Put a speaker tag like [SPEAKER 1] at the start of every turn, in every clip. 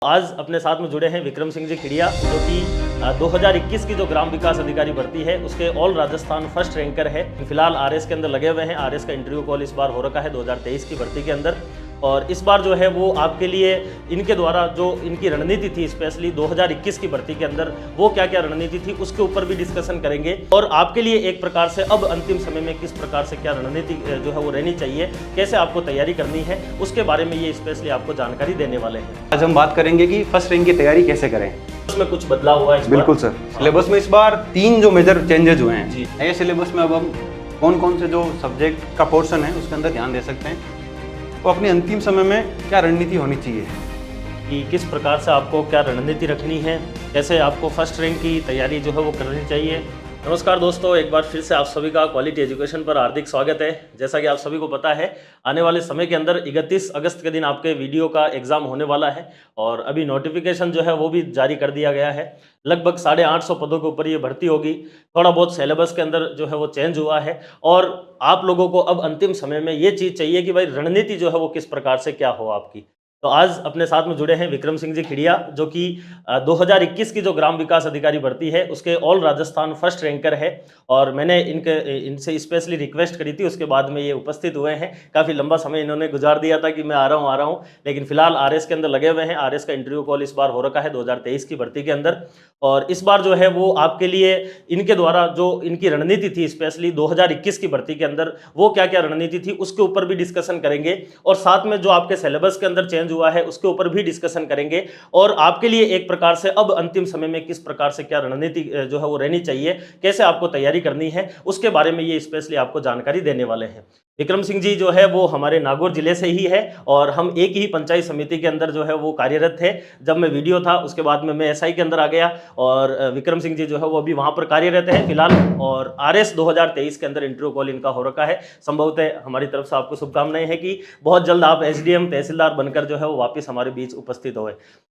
[SPEAKER 1] आज अपने साथ में जुड़े हैं विक्रम सिंह जी खिड़िया, जो कि 2021 की जो ग्राम विकास अधिकारी भर्ती है उसके ऑल राजस्थान फर्स्ट रैंकर है। फिलहाल आरएस के अंदर लगे हुए हैं। आरएस का इंटरव्यू कॉल इस बार हो रखा है 2023 की भर्ती के अंदर, और इस बार जो है वो आपके लिए इनके द्वारा जो इनकी रणनीति थी, स्पेशली 2021 की भर्ती के अंदर वो क्या क्या रणनीति थी उसके ऊपर भी डिस्कशन करेंगे। और आपके लिए एक प्रकार से अब अंतिम समय में किस प्रकार से क्या रणनीति जो है वो रहनी चाहिए, कैसे आपको तैयारी करनी है, उसके बारे में ये स्पेशली आपको जानकारी देने वाले हैं।
[SPEAKER 2] आज हम बात करेंगे कि फर्स्ट रैंक की तैयारी कैसे करें।
[SPEAKER 1] उसमें कुछ बदलाव हुआ है
[SPEAKER 2] बिल्कुल सर। सिलेबस में इस बार 3 जो मेजर चेंजेस हुए हैं
[SPEAKER 1] जी।
[SPEAKER 2] नए सिलेबस में अब हम कौन कौन से जो सब्जेक्ट का पोर्शन है उसके अंदर ध्यान दे सकते हैं, तो अपनी अंतिम समय में क्या रणनीति होनी चाहिए
[SPEAKER 1] कि किस प्रकार से आपको क्या रणनीति रखनी है, कैसे आपको फर्स्ट रैंक की तैयारी जो है वो करनी चाहिए। नमस्कार दोस्तों, एक बार फिर से आप सभी का क्वालिटी एजुकेशन पर हार्दिक स्वागत है। जैसा कि आप सभी को पता है, आने वाले समय के अंदर 31 अगस्त के दिन आपके वीडियो का एग्ज़ाम होने वाला है, और अभी नोटिफिकेशन जो है वो भी जारी कर दिया गया है। लगभग 850 पदों के ऊपर ये भर्ती होगी। थोड़ा बहुत सिलेबस के अंदर जो है वो चेंज हुआ है, और आप लोगों को अब अंतिम समय में ये चीज़ चाहिए कि भाई रणनीति जो है वो किस प्रकार से क्या हो आपकी। तो आज अपने साथ में जुड़े हैं विक्रम सिंह जी खिड़िया, जो कि 2021 की जो ग्राम विकास अधिकारी भर्ती है उसके ऑल राजस्थान फर्स्ट रैंकर है, और मैंने इनसे स्पेशली रिक्वेस्ट करी थी, उसके बाद में ये उपस्थित हुए हैं। काफ़ी लंबा समय इन्होंने गुजार दिया था कि मैं आ रहा हूँ, लेकिन फिलहाल आरएस के अंदर लगे हुए हैं। आरएस का इंटरव्यू कॉल इस बार हो रखा है 2023 की भर्ती के अंदर, और इस बार जो है वो आपके लिए इनके द्वारा जो इनकी रणनीति थी, स्पेशली 2021 की भर्ती के अंदर वो क्या क्या रणनीति थी उसके ऊपर भी डिस्कशन करेंगे, और साथ में जो आपके सिलेबस के अंदर चेंज हुआ है उसके ऊपर भी डिस्कशन करेंगे। और आपके लिए एक प्रकार से अब अंतिम समय में किस प्रकार से क्या रणनीति जो है वो रहनी चाहिए, कैसे आपको तैयारी करनी है, उसके बारे में ये स्पेशली आपको जानकारी देने वाले हैं। विक्रम सिंह जी जो है वो हमारे नागौर जिले से ही है, और हम एक ही पंचायत समिति के अंदर जो है वो कार्यरत थे। जब मैं वीडियो था उसके बाद में मैं एसआई के अंदर आ गया, और विक्रम सिंह जी जो है वो अभी वहाँ पर कार्यरत है फिलहाल, और आरएस 2023 के अंदर इंटरव्यू कॉल इनका हो रखा है। संभवतः हमारी तरफ से आपको शुभकामनाएं हैं कि बहुत जल्द आप एसडीएम तहसीलदार बनकर जो है वो वापस हमारे बीच उपस्थित हुए।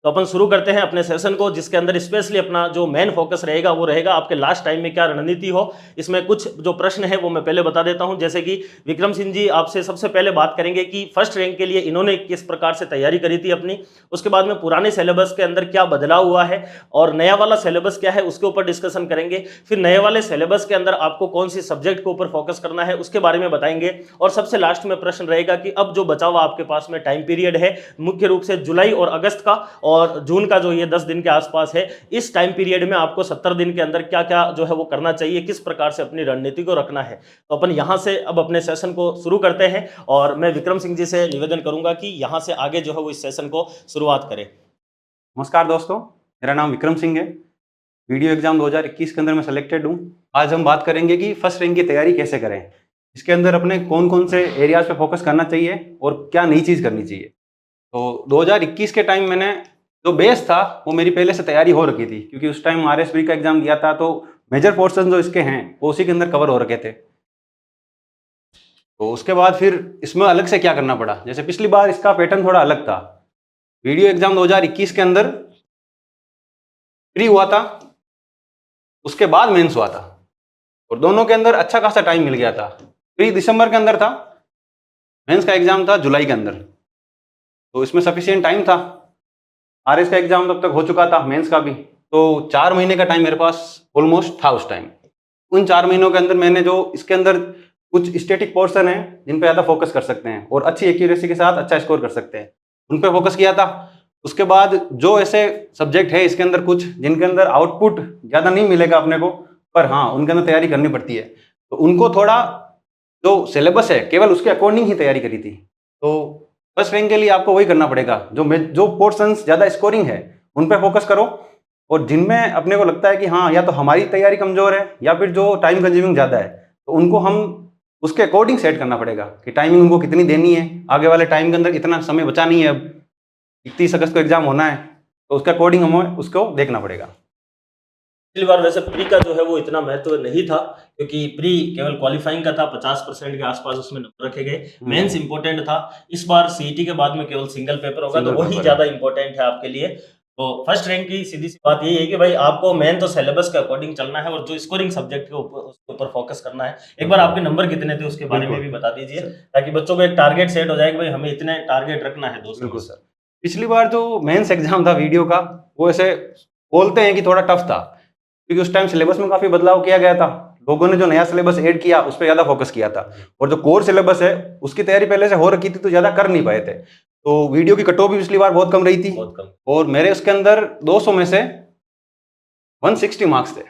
[SPEAKER 1] तो अपन शुरू करते हैं अपने सेशन को, जिसके अंदर स्पेशली अपना जो मेन फोकस रहेगा वो रहेगा आपके लास्ट टाइम में क्या रणनीति हो। इसमें कुछ जो प्रश्न है वो मैं पहले बता देता हूं, जैसे कि विक्रम सिंह जी आपसे सबसे पहले बात करेंगे कि फर्स्ट रैंक के लिए इन्होंने किस प्रकार से तैयारी करी थी अपनी। उसके बाद में पुराने सिलेबस के अंदर क्या बदलाव हुआ है और नया वाला सिलेबस क्या है उसके ऊपर डिस्कशन करेंगे। फिर नए वाले सिलेबस के अंदर आपको कौन सी सब्जेक्ट के ऊपर फोकस करना है उसके बारे में बताएंगे, और सबसे लास्ट में प्रश्न रहेगा कि अब जो बचा हुआ आपके पास में टाइम पीरियड है, मुख्य रूप से जुलाई और अगस्त का और जून का जो ये 10 दिन के आसपास है, इस टाइम पीरियड में आपको 70 दिन के अंदर क्या क्या जो है वो करना चाहिए, किस प्रकार से अपनी रणनीति को रखना है। तो अपन यहां से अब अपने सेशन को शुरू करते हैं, और मैं विक्रम सिंह जी से निवेदन करूंगा कि यहां से आगे जो है वो इस सेशन को शुरुआत करें।
[SPEAKER 2] नमस्कार दोस्तों, मेरा नाम विक्रम सिंह है। वीडियो एग्जाम 2021 के अंदर मैं सेलेक्टेड हूँ। आज हम बात करेंगे कि फर्स्ट रैंक की तैयारी कैसे करें, इसके अंदर अपने कौन कौन से एरियाज पे फोकस करना चाहिए और क्या नई चीज़ करनी चाहिए। तो 2021 के टाइम मैंने जो बेस था वो मेरी पहले से तैयारी हो रखी थी, क्योंकि उस टाइम आरएसबी का एग्जाम दिया था, तो मेजर पोर्शन जो इसके हैं वो उसी के अंदर कवर हो रखे थे। तो उसके बाद फिर इसमें अलग से क्या करना पड़ा, जैसे पिछली बार इसका पैटर्न थोड़ा अलग था। वीडियो एग्जाम 2021 के अंदर प्री हुआ था, उसके बाद मेंस हुआ था, और दोनों के अंदर अच्छा खासा टाइम मिल गया था। प्री दिसंबर के अंदर था, मेंस का एग्जाम था जुलाई के अंदर, तो इसमें सफिशिएंट टाइम था। आरएस का एग्जाम तब तक हो चुका था, मेंस का भी, तो 4 महीने का टाइम मेरे पास ऑलमोस्ट था उस टाइम। उन 4 महीनों के अंदर मैंने जो इसके अंदर कुछ स्टैटिक पोर्शन है जिन पे ज़्यादा फोकस कर सकते हैं और अच्छी एक्यूरेसी के साथ अच्छा स्कोर कर सकते हैं, उन पे फोकस किया था। उसके बाद जो ऐसे सब्जेक्ट है इसके अंदर कुछ जिनके अंदर आउटपुट ज़्यादा नहीं मिलेगा अपने को, पर हाँ उनके अंदर तैयारी करनी पड़ती है, तो उनको थोड़ा जो सिलेबस है केवल उसके अकॉर्डिंग ही तैयारी करी थी। तो फर्स्ट रैंक के लिए आपको वही करना पड़ेगा, जो पोर्शंस ज़्यादा स्कोरिंग है उन पे फोकस करो, और जिनमें अपने को लगता है कि हाँ या तो हमारी तैयारी कमज़ोर है या फिर जो टाइम कंज्यूमिंग ज़्यादा है, तो उनको हम उसके अकॉर्डिंग सेट करना पड़ेगा कि टाइमिंग उनको कितनी देनी है। आगे वाले टाइम के अंदर इतना समय बचा नहीं है, अब 31 अगस्त को एग्जाम होना है, तो उसके अकॉर्डिंग हमें उसको देखना पड़ेगा।
[SPEAKER 1] पिछली बार वैसे प्री का जो है वो इतना महत्व नहीं था, क्योंकि प्री केवल क्वालिफाइंग का था, 50% के आसपास उसमें नंबर रखे गए। मेंस इंपॉर्टेंट था। इस बार सीईटी के बाद में केवल सिंगल पेपर होगा, तो वही ज्यादा इंपॉर्टेंट है आपके लिए। तो फर्स्ट रैंक की सीधी सी बात यही है कि भाई आपको मेन तो सिलेबस के अकॉर्डिंग चलना है, और जो स्कोरिंग सब्जेक्ट के ऊपर उसके ऊपर फोकस करना है। एक बार आपके नंबर कितने थे उसके बारे में भी बता दीजिए, ताकि बच्चों को एक टारगेट सेट हो जाए कि भाई हमें इतने टारगेट रखना है दोस्तों।
[SPEAKER 2] बिल्कुल सर। पिछली बार जो मेंस एग्जाम था वीडियो का, वो ऐसे बोलते हैं कि थोड़ा टफ था, क्योंकि उस टाइम सिलेबस में काफी बदलाव किया गया था। लोगों ने जो नया सिलेबस ऐड किया उस पर ज्यादा फोकस किया था, और जो कोर सिलेबस है उसकी तैयारी पहले से हो रखी थी, तो ज्यादा कर नहीं पाए थे। तो वीडियो की कट ऑफ भी पिछली बार बहुत कम रही थी,
[SPEAKER 1] बहुत कम।
[SPEAKER 2] और मेरे उसके अंदर 200 में से 160 मार्क्स थे।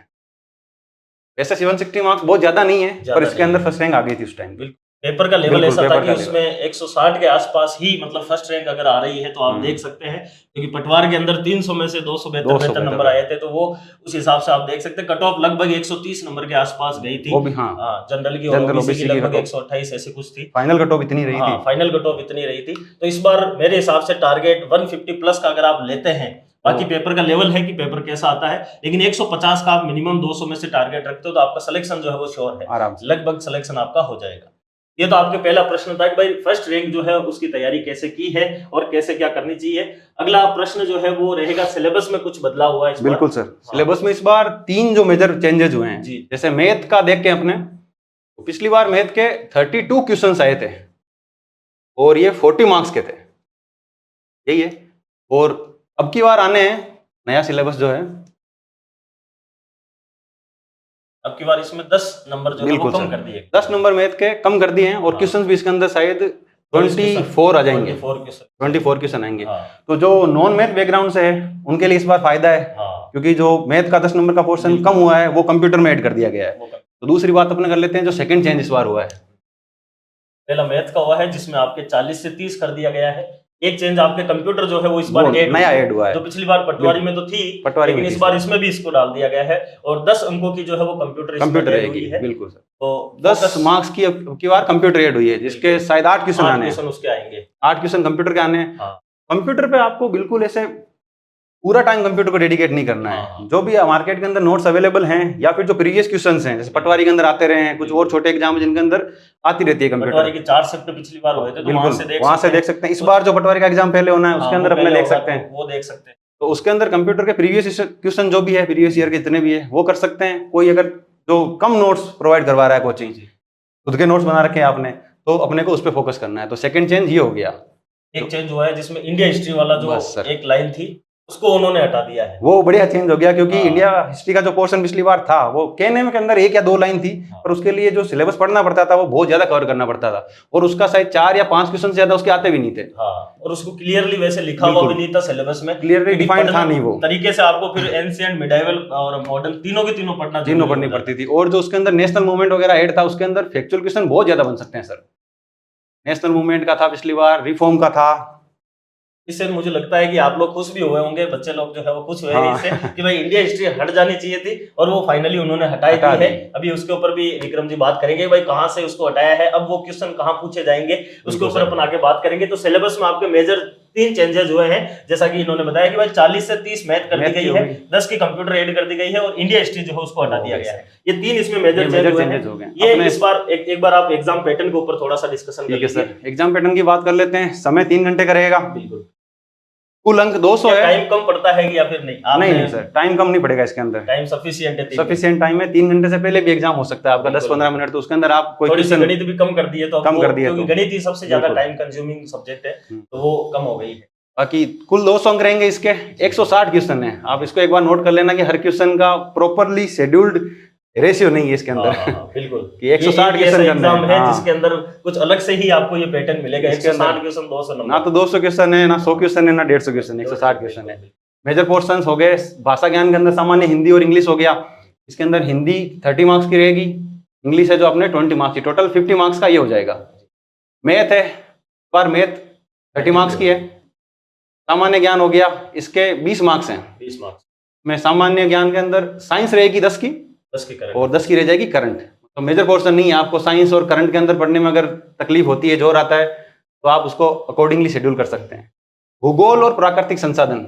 [SPEAKER 2] वैसे 160 मार्क्स बहुत ज्यादा नहीं है, पर इसके अंदर फर्स्ट रैंक आ गई थी उस टाइम।
[SPEAKER 1] पेपर का लेवल
[SPEAKER 2] बिल्कुल,
[SPEAKER 1] ऐसा था
[SPEAKER 2] पेपर
[SPEAKER 1] कि
[SPEAKER 2] का
[SPEAKER 1] उसमें 160 के आसपास ही मतलब फर्स्ट रैंक अगर आ रही है तो आप देख सकते हैं, क्योंकि पटवार के अंदर 300 में से 200 बेहतर नंबर आए थे, तो वो उस हिसाब से आप देख सकते हैं कट ऑफ लगभग 130 नंबर के आसपास गई थी।
[SPEAKER 2] वो भी हाँ,
[SPEAKER 1] जनरल की
[SPEAKER 2] जनरल
[SPEAKER 1] और ओबीसी की लगभग
[SPEAKER 2] कट
[SPEAKER 1] 128 ऐसी कुछ थी।
[SPEAKER 2] फाइनल कट ऑफ इतनी रही थी।
[SPEAKER 1] फाइनल कट ऑफ इतनी रही थी। तो इस बार मेरे हिसाब से टारगेट 150 प्लस का अगर आप लेते हैं, बाकी पेपर का लेवल है कि पेपर कैसा आता है, लेकिन 150 का आप मिनिमम 200 में से टारगेट रखते हो तो आपका सिलेक्शन जो है वो श्योर है,
[SPEAKER 2] आराम से
[SPEAKER 1] लगभग सिलेक्शन आपका हो जाएगा। ये तो आपके पहला प्रश्न था कि भाई फर्स्ट रैंक जो है उसकी तैयारी कैसे की है और कैसे क्या करनी चाहिए। अगला प्रश्न जो है वो रहेगा सिलेबस में कुछ बदलाव हुआ है इस बार?
[SPEAKER 2] बिल्कुल सर, सिलेबस में इस बार 3 जो मेजर चेंजेस हुए हैं। जैसे मैथ का देख के अपने, तो पिछली बार मैथ के 32 क्वेश्चंस आए थे और ये 40 मार्क्स के थे, यही है। और अब की बार आने हैं नया सिलेबस जो है,
[SPEAKER 1] अब की बार इसमें 10 नंबर जो है वो कम कर दिए,
[SPEAKER 2] 10 नंबर मैथ के कम कर दिए हैं, और क्वेश्चंस भी इसके अंदर शायद 24 आ जाएंगे, 24 क्वेश्चन आएंगे। तो जो नॉन मैथ बैकग्राउंड से है उनके लिए इस बार फायदा है, क्योंकि जो मैथ का 10 नंबर का पोर्शन कम हुआ है वो कंप्यूटर में ऐड कर दिया गया है। तो दूसरी बात अपने कर लेते हैं जो सेकंड चेंज इस बार हुआ है।
[SPEAKER 1] पहला मैथ का हुआ है जिसमें आपके 40 से 30 कर दिया गया है। एक चेंज आपके कंप्यूटर जो है वो इस बार
[SPEAKER 2] नया ऐड हुआ है,
[SPEAKER 1] जो पिछली बार पटवारी में तो थी, लेकिन इस बार इसमें भी इसको डाल दिया गया है, और 10 अंकों की जो है वो कंप्यूटर ऐड हुई है।
[SPEAKER 2] बिल्कुल सर,
[SPEAKER 1] तो
[SPEAKER 2] 10 मार्क्स की बार कंप्यूटर ऐड हुई है, जिसके शायद 8 क्वेश्चन आने हैं,
[SPEAKER 1] उसके आएंगे
[SPEAKER 2] 8 क्वेश्चन कंप्यूटर के आने हैं। कंप्यूटर पे आपको बिल्कुल ऐसे पूरा टाइम कंप्यूटर को डेडिकेट नहीं करना है। जो भी मार्केट के अंदर नोट्स अवेलेबल हैं, या फिर जो प्रीवियस क्वेश्चंस हैं, जैसे पटवारी के अंदर आते रहे हैं, कुछ और छोटे एग्जाम जिनके अंदर आती रहती है कंप्यूटर, पटवारी
[SPEAKER 1] के 4 शिफ्ट पिछली बार हुए थे, तो वहां से देख सकते हैं।
[SPEAKER 2] इस बार जो पटवारी का एग्जाम पहले होना है उसके अंदर अपने देख सकते हैं,
[SPEAKER 1] वो देख सकते हैं।
[SPEAKER 2] तो उसके अंदर कंप्यूटर के प्रीवियस क्वेश्चन जो भी है, प्रीवियस ईयर के जितने भी है वो कर सकते हैं। कोई अगर जो कम नोट्स प्रोवाइड करवा रहा है कोचिंग, खुद के नोट्स बना रखे हैं आपने, तो अपने को उस पर फोकस करना है। तो सेकंड चेंज ये हो गया।
[SPEAKER 1] एक चेंज हुआ है जिसमें इंडिया हिस्ट्री वाला जो एक लाइन थी उसको उन्होंने हटा दिया है, वो
[SPEAKER 2] बढ़िया चेंज हो गया, क्योंकि इंडिया हिस्ट्री का जो पोर्शन पिछली बार था वो कहने में के अंदर 1 या 2 लाइन थी, पर उसके लिए जो सिलेबस पढ़ना पड़ता था वो बहुत ज्यादा कवर करना पड़ता था, और उसका शायद 4 या 5 क्वेश्चन ज्यादा उसके आते भी नहीं थे।
[SPEAKER 1] और उसको क्लियरली वैसे लिखा हुआ भी नहीं था सिलेबस में,
[SPEAKER 2] क्लियरली डिफाइंड था नहीं वो
[SPEAKER 1] तरीके से। आपको फिर एंशिएंट, मिडाइवल और मॉडर्न तीनों की तीनों पढ़नी
[SPEAKER 2] पड़ती थी। और जो उसके अंदर नेशनल मूवमेंट वगैरह ऐड था, उसके अंदर फैक्चुअल क्वेश्चन बहुत ज्यादा बन सकते हैं सर। नेशनल मूवमेंट का था पिछली बार, रिफॉर्म का था।
[SPEAKER 1] इससे मुझे लगता है कि आप लोग खुश भी हुए होंगे, बच्चे लोग जो है वो खुश हुए हैं इससे कि भाई इंडिया हिस्ट्री हट जानी चाहिए थी, और वो फाइनली उन्होंने हटा दी है। अभी उसके ऊपर भी विक्रम जी बात करेंगे भाई कहां से उसको हटाया है, अब वो क्वेश्चन कहां पूछे जाएंगे, उसके ऊपर अपन आगे बात करेंगे। तो सिलेबस में आपके मेजर 3 चेंजेस हुए हैं, जैसा कि इन्होंने बताया कि भाई 40 से 30 मैथ कर दी गई है, 10 की कंप्यूटर ऐड कर दी गई है, और इंडिया हिस्ट्री जो है उसको हटा दिया गया है। ये 3 इसमें मेजर चेंज हो गए। ये इस बार एक बार आप एग्जाम पैटर्न के ऊपर थोड़ा सा डिस्कशन कर लीजिए।
[SPEAKER 2] एग्जाम पैटर्न की बात कर लेते हैं। समय 3 घंटे का रहेगा, बिल्कुल। कुल अंक 200 है।
[SPEAKER 1] टाइम कम पड़ता है या फिर नहीं?
[SPEAKER 2] नहीं सर, टाइम कम नहीं पड़ेगा इसके अंदर, टाइम
[SPEAKER 1] सफिशिएंट है।
[SPEAKER 2] सफिशिएंट टाइम है। 3 घंटे से पहले भी एग्जाम हो सकता है आपका, 10-15 मिनट। तो उसके अंदर आप कोई
[SPEAKER 1] क्वेश्चन गणित भी कम कर दिए, तो
[SPEAKER 2] कम कर दिए,
[SPEAKER 1] क्योंकि गणित ही सबसे ज्यादा टाइम कंज्यूमिंग सब्जेक्ट है, तो वो कम हो गई है।
[SPEAKER 2] बाकी कुल 200 अंक रहेंगे इसके। 160 क्वेश्चन है। आप इसको एक बार नोट कर लेना कि हर क्वेश्चन का प्रॉपरली शेड्यूल्ड रेशियो नहीं है इसके अंदर।
[SPEAKER 1] बिल्कुल
[SPEAKER 2] कि 160 क्वेश्चन
[SPEAKER 1] एग्जाम है जिसके अंदर कुछ अलग से ही आपको ये पैटर्न मिलेगा। 160 क्वेश्चन 200 नंबर,
[SPEAKER 2] ना तो 200 क्वेश्चन है, ना 100 क्वेश्चन है, ना 150 क्वेश्चन, 160 क्वेश्चन है। मेजर पोर्शंस हो गए भाषा ज्ञान के अंदर, सामान्य हिंदी और इंग्लिश हो गया। इसके अंदर हिंदी 30 मार्क्स की रहेगी, इंग्लिश है जो अपने 20 मार्क्स की, टोटल 50 मार्क्स का ये हो जाएगा। मैथ है, पर मैथ 30 मार्क्स की है। सामान्य ज्ञान हो गया, इसके 20 मार्क्स हैं।
[SPEAKER 1] 20 मार्क्स
[SPEAKER 2] में सामान्य ज्ञान के अंदर साइंस रहेगी 10 की,
[SPEAKER 1] 10 की करंट,
[SPEAKER 2] और 10 की रह जाएगी करंट। तो मेजर पोर्शन नहीं है। आपको साइंस और करंट के अंदर पढ़ने में अगर तकलीफ होती है, जोर आता है, तो आप उसको अकॉर्डिंगली शेड्यूल कर सकते हैं। भूगोल और प्राकृतिक संसाधन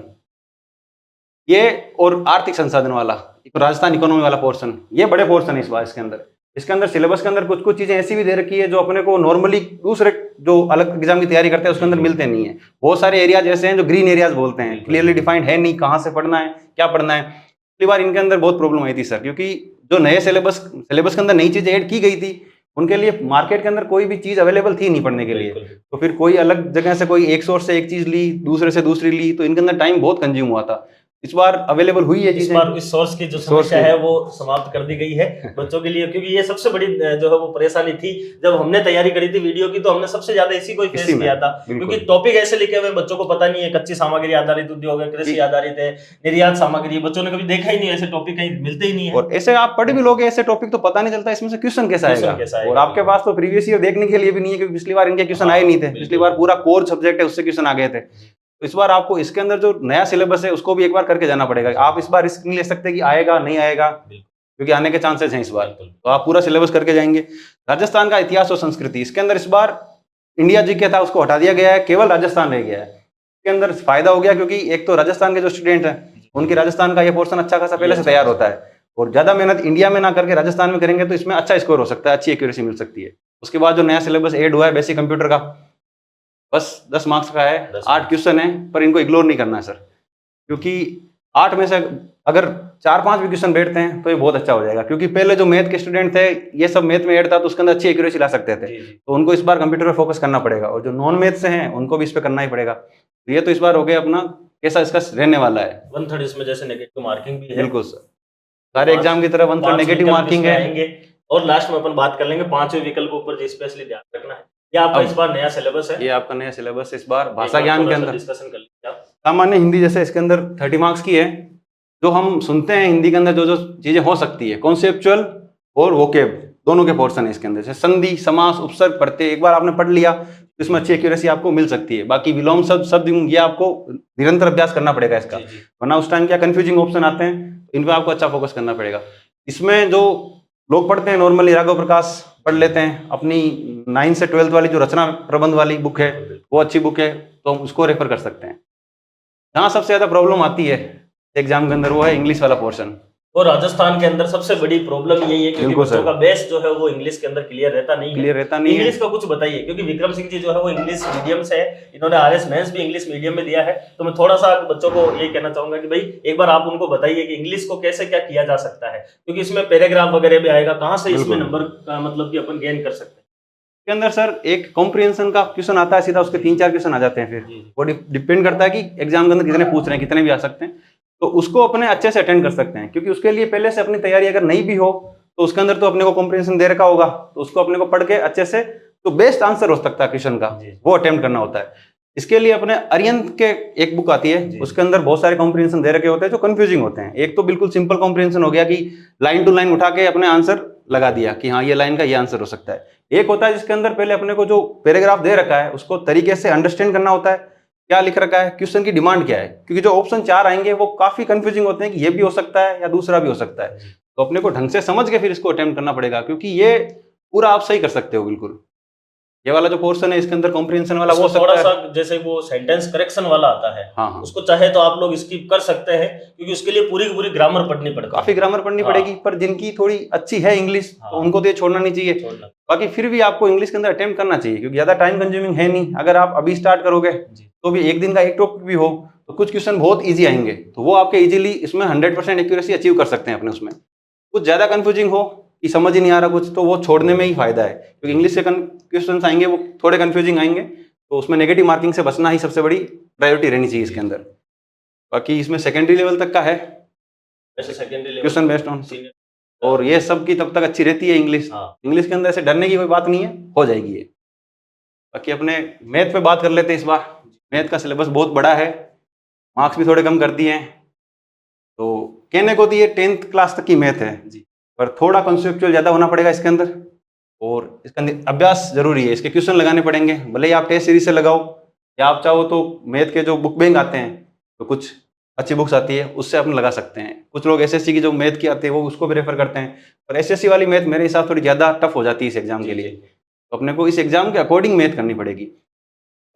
[SPEAKER 2] ये, और आर्थिक संसाधन वाला राजस्थान इकोनॉमी वाला पोर्शन, ये बड़े पोर्शन है इस बार इसके अंदर। इसके अंदर सिलेबस के अंदर कुछ चीजें ऐसी भी दे रखी है जो अपने को नॉर्मली दूसरे जो अलग एग्जाम की तैयारी करते हैं उसके अंदर मिलते नहीं है। बहुत सारे एरियाज ऐसे हैं जो ग्रीन एरियाज बोलते हैं, क्लियरली डिफाइंड है नहीं कहाँ से पढ़ना है, क्या पढ़ना है। पिछली बार इनके अंदर बहुत प्रॉब्लम आई थी सर, क्योंकि जो नए सिलेबस के अंदर नई चीजें ऐड की गई थी उनके लिए मार्केट के अंदर कोई भी चीज अवेलेबल थी नहीं पढ़ने के लिए। तो फिर कोई अलग जगह से कोई एक सोर्स से एक चीज ली, दूसरे से दूसरी ली, तो इनके अंदर टाइम बहुत कंज्यूम हुआ था। इस बार अवेलेबल हुई है
[SPEAKER 1] इस
[SPEAKER 2] चीजें,
[SPEAKER 1] बार इस सोर्स की जो समस्या है वो समाप्त कर दी गई है बच्चों के लिए, क्योंकि ये सबसे बड़ी जो है वो परेशानी थी। जब हमने तैयारी करी थी वीडियो की, तो हमने सबसे ज्यादा इसी को फेस किया था, क्योंकि टॉपिक ऐसे लिखे हुए बच्चों को पता नहीं है। कच्ची सामग्री आधारित उद्योग है, कृषि आधारित है, निर्यात सामग्री, बच्चों ने कभी देखा ही नहीं, ऐसे टॉपिक कहीं मिलते ही नहीं है।
[SPEAKER 2] और ऐसे आप पढ़ भी लोगे ऐसे टॉपिक तो पता नहीं चलता इसमें से क्वेश्चन कैसा आएगा। और आपके पास तो प्रीवियस ईयर देखने के लिए भी नहीं है, क्योंकि पिछली बार इनके क्वेश्चन आए नहीं थे। पिछली बार पूरा कोर सब्जेक्ट है उससे क्वेश्चन आ गए थे। तो इस बार आपको इसके अंदर जो नया सिलेबस है उसको भी एक बार करके जाना पड़ेगा। आप इस बार रिस्क नहीं ले सकते कि आएगा नहीं आएगा, क्योंकि आने के चांसेस हैं इस बार। तो आप पूरा सिलेबस करके जाएंगे। राजस्थान का इतिहास और संस्कृति, इसके अंदर इस बार इंडिया जीके था उसको हटा दिया गया है, केवल राजस्थान रह गया है। इसके अंदर फायदा हो गया, क्योंकि एक तो राजस्थान के जो स्टूडेंट हैं उनकी राजस्थान का ये पोर्शन अच्छा खासा पहले से तैयार होता है, और ज्यादा मेहनत इंडिया में ना करके राजस्थान में करेंगे तो इसमें अच्छा स्कोर हो सकता है, अच्छी एक्यूरेसी मिल सकती है। उसके बाद जो नया सिलेबस ऐड हुआ है बेसिक कंप्यूटर का, बस 10 मार्क्स का है, 8 क्वेश्चन है, पर इनको इग्नोर नहीं करना है सर, क्योंकि 8 में से अगर 4-5 भी क्वेश्चन बैठते हैं तो ये बहुत अच्छा हो जाएगा। क्योंकि पहले जो मैथ के स्टूडेंट थे, ये सब मैथ में ऐड था तो उसके अंदर अच्छी एक्यूरेसी ला सकते थे, तो उनको इस बार कंप्यूटर पर फोकस करना पड़ेगा। और जो नॉन मैथ से हैं उनको भी इस पर करना ही पड़ेगा। तो ये तो इस बार हो गया अपना कैसा इसका रहने वाला है।
[SPEAKER 1] 1/3 इसमें जैसे नेगेटिव मार्किंग भी है।
[SPEAKER 2] बिल्कुल सर, सारे एग्जाम की तरह 1/3 नेगेटिव मार्किंग है।
[SPEAKER 1] और लास्ट में अपन बात कर लेंगे 5वें विकल्प ऊपर जो स्पेशली ध्यान रखना है। ये आपका इस बार नया सिलेबस है।
[SPEAKER 2] ये आपका नया सिलेबस इस बार भाषा ज्ञान के अंदर
[SPEAKER 1] डिस्कशन कर लीजिए आप।
[SPEAKER 2] सामान्य हिंदी जैसे इसके अंदर 30 मार्क्स की है। जो हम सुनते हैं हिंदी के अंदर जो जो चीजें हो सकती है, कॉन्सेप्चुअल और वोकेब दोनों के पोर्शन है इसके अंदर। जैसे संधि, समास, उपसर्ग, प्रत्यय एक बार आपने पढ़ लिया तो इसमें अच्छी एक्यूरेसी आपको मिल सकती है। बाकी विलोम शब्द ये आपको निरंतर अभ्यास करना पड़ेगा इसका, वरना उस टाइम क्या कंफ्यूजिंग ऑप्शन आते हैं, इन पर आपको अच्छा फोकस करना पड़ेगा। इसमें जो लोग पढ़ते हैं नॉर्मली राघव प्रकाश पढ़ लेते हैं, अपनी 9 से 12 वाली जो रचना प्रबंध वाली बुक है वो अच्छी बुक है, तो हम उसको रेफर कर सकते हैं। जहाँ सबसे ज्यादा प्रॉब्लम आती है एग्जाम के अंदर वो है इंग्लिश वाला पोर्शन।
[SPEAKER 1] और राजस्थान के अंदर सबसे बड़ी प्रॉब्लम यही है, क्योंकि बच्चों का बेस जो है वो इंग्लिश के अंदर क्लियर रहता नहीं है। इंग्लिश का कुछ बताइए, क्योंकि विक्रम सिंह जी जो है वो इंग्लिश मीडियम से है, इन्होंने आरएस मेंस भी इंग्लिश मीडियम में दिया है। तो मैं थोड़ा सा बच्चों को यही कहना चाहूंगा कि भाई एक बार आप उनको बताइए कि इंग्लिश को कैसे क्या किया जा सकता है, क्योंकि इसमें पैराग्राफ वगैरह भी आएगा, कहाँ से इसमें नंबर का मतलब कि अपन गेन कर सकते हैं।
[SPEAKER 2] के अंदर सर एक कॉम्प्रिहेंशन का क्वेश्चन आता है सीधा, उसके 3-4 क्वेश्चन आ जाते हैं। फिर वो डिपेंड करता है कि एग्जाम के अंदर कितने पूछ रहे हैं, कितने भी आ सकते हैं। तो उसको अपने अच्छे से अटेंड कर सकते हैं, क्योंकि उसके लिए पहले से अपनी तैयारी अगर नहीं भी हो तो उसके अंदर तो अपने को कॉम्प्रिहेंशन दे रखा होगा, तो उसको अपने को पढ़ के अच्छे से तो बेस्ट आंसर हो सकता है क्वेश्चन का, वो अटेम्प्ट करना होता है। इसके लिए अपने अरिहंत के एक बुक आती है, उसके अंदर बहुत सारे कॉम्प्रिहेंशन दे रखे होते हैं जो कंफ्यूजिंग होते हैं। एक तो बिल्कुल सिंपल कॉम्प्रिहेंशन हो गया कि लाइन टू लाइन उठा के अपने आंसर लगा दिया कि हाँ ये लाइन का ये आंसर हो सकता है। एक होता है जिसके अंदर पहले अपने को जो पैराग्राफ दे रखा है उसको तरीके से अंडरस्टैंड करना होता है, क्या लिख रखा है, क्वेश्चन की डिमांड क्या है, क्योंकि जो ऑप्शन 4 आएंगे वो काफी कंफ्यूजिंग होते हैं कि ये भी हो सकता है या दूसरा भी हो सकता है। तो अपने को ढंग से समझ के फिर इसको अटेम्प्ट करना पड़ेगा, क्योंकि ये पूरा आप सही कर सकते हो बिल्कुल। ये वाला जो पोर्शन है इसके अंदर कॉम्प्रिहेंशन वाला वो
[SPEAKER 1] थोड़ा सा जैसे वो सेंटेंस करेक्शन वाला आता है,
[SPEAKER 2] हाँ।
[SPEAKER 1] उसको चाहे तो आप लोग स्किप कर सकते हैं, क्योंकि उसके लिए पूरी की पूरी ग्रामर पढ़नी पड़ती है,
[SPEAKER 2] काफी ग्रामर पढ़नी पड़ेगी। पर जिनकी थोड़ी अच्छी है इंग्लिश तो उनको तो ये छोड़ना नहीं चाहिए। बाकी फिर भी आपको इंग्लिश के अंदर अटेम्प्ट करना चाहिए, क्योंकि ज्यादा टाइम कंज्यूमिंग है नहीं। अगर आप अभी स्टार्ट करोगे तो भी एक दिन का एक टॉपिक भी हो तो कुछ क्वेश्चन बहुत ईजी आएंगे, तो वो आपके इजीली इसमें 100% एक्यूरेसी अचीव कर सकते हैं अपने। उसमें कुछ ज्यादा कंफ्यूजिंग हो कि समझ ही नहीं आ रहा कुछ, तो वो छोड़ने में ही फायदा है, क्योंकि इंग्लिश से क्वेश्चन आएंगे वो थोड़े कंफ्यूजिंग आएंगे, तो उसमें नेगेटिव मार्किंग से बचना ही सबसे बड़ी प्रायोरिटी रहनी चाहिए इसके अंदर। बाकी इसमें सेकेंडरी लेवल तक का है क्वेश्चन बेस्ड ऑन, और ये सब की तब तक अच्छी रहती है इंग्लिश। इंग्लिश के अंदर ऐसे डरने की कोई बात नहीं है, हो जाएगी ये। बाकी अपने मैथ पे बात कर लेते हैं। इस बार मैथ का सिलेबस बहुत बड़ा है, मार्क्स भी थोड़े कम कर दिए हैं। तो कहने को तो ये 10th क्लास तक की मैथ है जी, पर थोड़ा कॉन्सेप्चुअल ज़्यादा होना पड़ेगा इसके अंदर, और इसके अंदर अभ्यास जरूरी है। इसके क्वेश्चन लगाने पड़ेंगे, भले ही आप टेस्ट सीरीज से लगाओ या आप चाहो तो मैथ के जो बुक बैंक आते हैं, तो कुछ अच्छी बुक्स आती है उससे अपन लगा सकते हैं। कुछ लोग एसएससी की जो मैथ की आती है वो उसको भी रेफर करते हैं, पर एसएससी वाली मैथ मेरे हिसाब थोड़ी ज़्यादा टफ हो जाती है इस एग्जाम के लिए, तो अपने को इस एग्जाम के अकॉर्डिंग मैथ करनी पड़ेगी।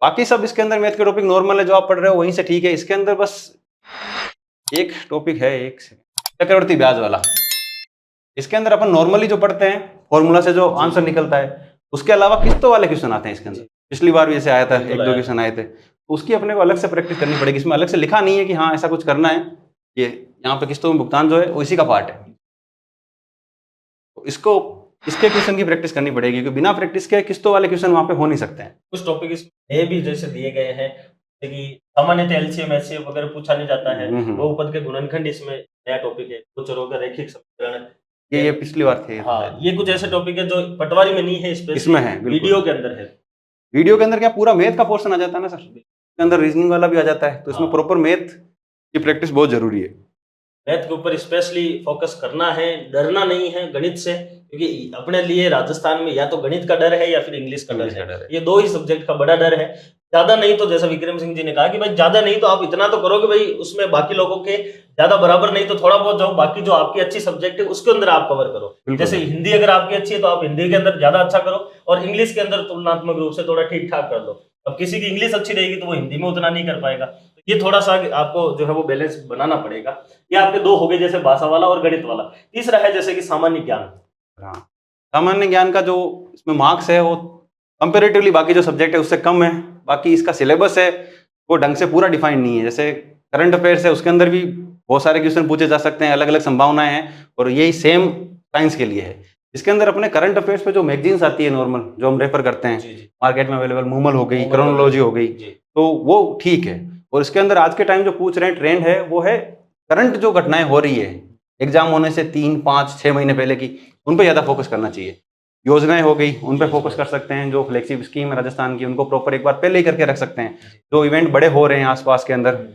[SPEAKER 2] बाकी सब इसके अंदर मैथ के टॉपिक नॉर्मल है, जो आप पढ़ रहे हो वहीं से ठीक है। इसके अंदर बस एक टॉपिक है, एक चक्रवर्ती ब्याज वाला। इसके अंदर अपन नॉर्मली जो पढ़ते हैं फॉर्मूला से जो आंसर निकलता है, उसके अलावा किस्तों वाले क्वेश्चन आते हैं इसके अंदर। पिछली बार भी ऐसे आया था, 1-2 क्वेश्चन आए थे, तो उसकी अपने को अलग से प्रैक्टिस करनी पड़ेगी। इसमें अलग से लिखा नहीं है कि हाँ ऐसा कुछ करना है, ये यहाँ पे किस्तों में भुगतान जो है वो इसी का पार्ट है। तो इसको इसके क्वेश्चन की प्रैक्टिस करनी पड़ेगी, क्योंकि बिना प्रैक्टिस के किस्तों वाले क्वेश्चन वहाँ पे हो नहीं सकते हैं।
[SPEAKER 1] कुछ टॉपिक इसमें भी जैसे दिए गए हैं, जैसे कि सामान्यतः एलसीएम एचसीएफ वगैरह पूछा नहीं जाता है। बहुपद के गुणनखंड इसमें नया टॉपिक है, गोचरों का रैखिक समीकरण।
[SPEAKER 2] ये पिछली बार थे।
[SPEAKER 1] हाँ, ये कुछ ऐसे टॉपिक है जो पटवारी में नहीं है,
[SPEAKER 2] इसमें है, बिल्कुल।
[SPEAKER 1] वीडियो के अंदर है।
[SPEAKER 2] वीडियो के अंदर क्या पूरा मैथ का पोर्शन आ जाता है ना सर, इसके अंदर रीजनिंग वाला भी आ जाता है, तो इसमें
[SPEAKER 1] हाँ।
[SPEAKER 2] प्रॉपर मैथ की प्रैक्टिस बहुत जरूरी है।
[SPEAKER 1] मैथ के ऊपर स्पेशली फोकस करना है, डरना नहीं है गणित से, क्योंकि अपने लिए राजस्थान में या तो गणित का डर है या फिर इंग्लिश का डर है। ये दो ही सब्जेक्ट का बड़ा डर है। ज्यादा नहीं तो जैसा विक्रम सिंह जी ने कहा कि भाई ज्यादा नहीं तो आप इतना तो करो कि भाई उसमें बाकी लोगों के ज्यादा बराबर नहीं तो थोड़ा बहुत जाओ, बाकी जो आपकी अच्छी सब्जेक्ट है उसके अंदर आप कवर करो। जैसे हिंदी अगर आपकी अच्छी है तो आप हिंदी के अंदर ज्यादा अच्छा करो, और इंग्लिश के अंदर तुलनात्मक रूप से थोड़ा ठीक ठाक कर लो। अब किसी की इंग्लिश अच्छी रहेगी तो वो हिंदी में उतना नहीं कर पाएगा, तो ये थोड़ा सा आपको जो है वो बैलेंस बनाना पड़ेगा। ये आपके दो हो गए, जैसे भाषा वाला और गणित वाला। तीसरा है जैसे कि सामान्य ज्ञान।
[SPEAKER 2] हाँ, सामान्य ज्ञान का जो इसमें मार्क्स है वो कंपेरेटिवली बाकी जो सब्जेक्ट है उससे कम है। बाकी इसका सिलेबस है वो ढंग से पूरा डिफाइंड नहीं है। जैसे करंट अफेयर्स है, उसके अंदर भी बहुत सारे क्वेश्चन पूछे जा सकते हैं, अलग अलग संभावनाएं हैं, और यही सेम साइंस के लिए है। इसके अंदर अपने करंट अफेयर्स पे जो मैगजीन्स आती है नॉर्मल, जो हम रेफर करते हैं, मार्केट में अवेलेबल, मूमल हो गई, क्रोनोलॉजी हो गई, तो वो ठीक है। और इसके अंदर आज के टाइम जो पूछ रहे हैं ट्रेंड है वो है करंट जो घटनाएं हो रही है एग्जाम होने से 3, 5, 6 महीने पहले की, उन पर ज्यादा फोकस करना चाहिए। योजनाएं हो गई उन पर फोकस कर सकते हैं, जो फ्लेक्सिबल स्कीम है राजस्थान की उनको प्रॉपर एक बार पहले ही करके रख सकते हैं। जो इवेंट बड़े हो रहे हैं आसपास के अंदर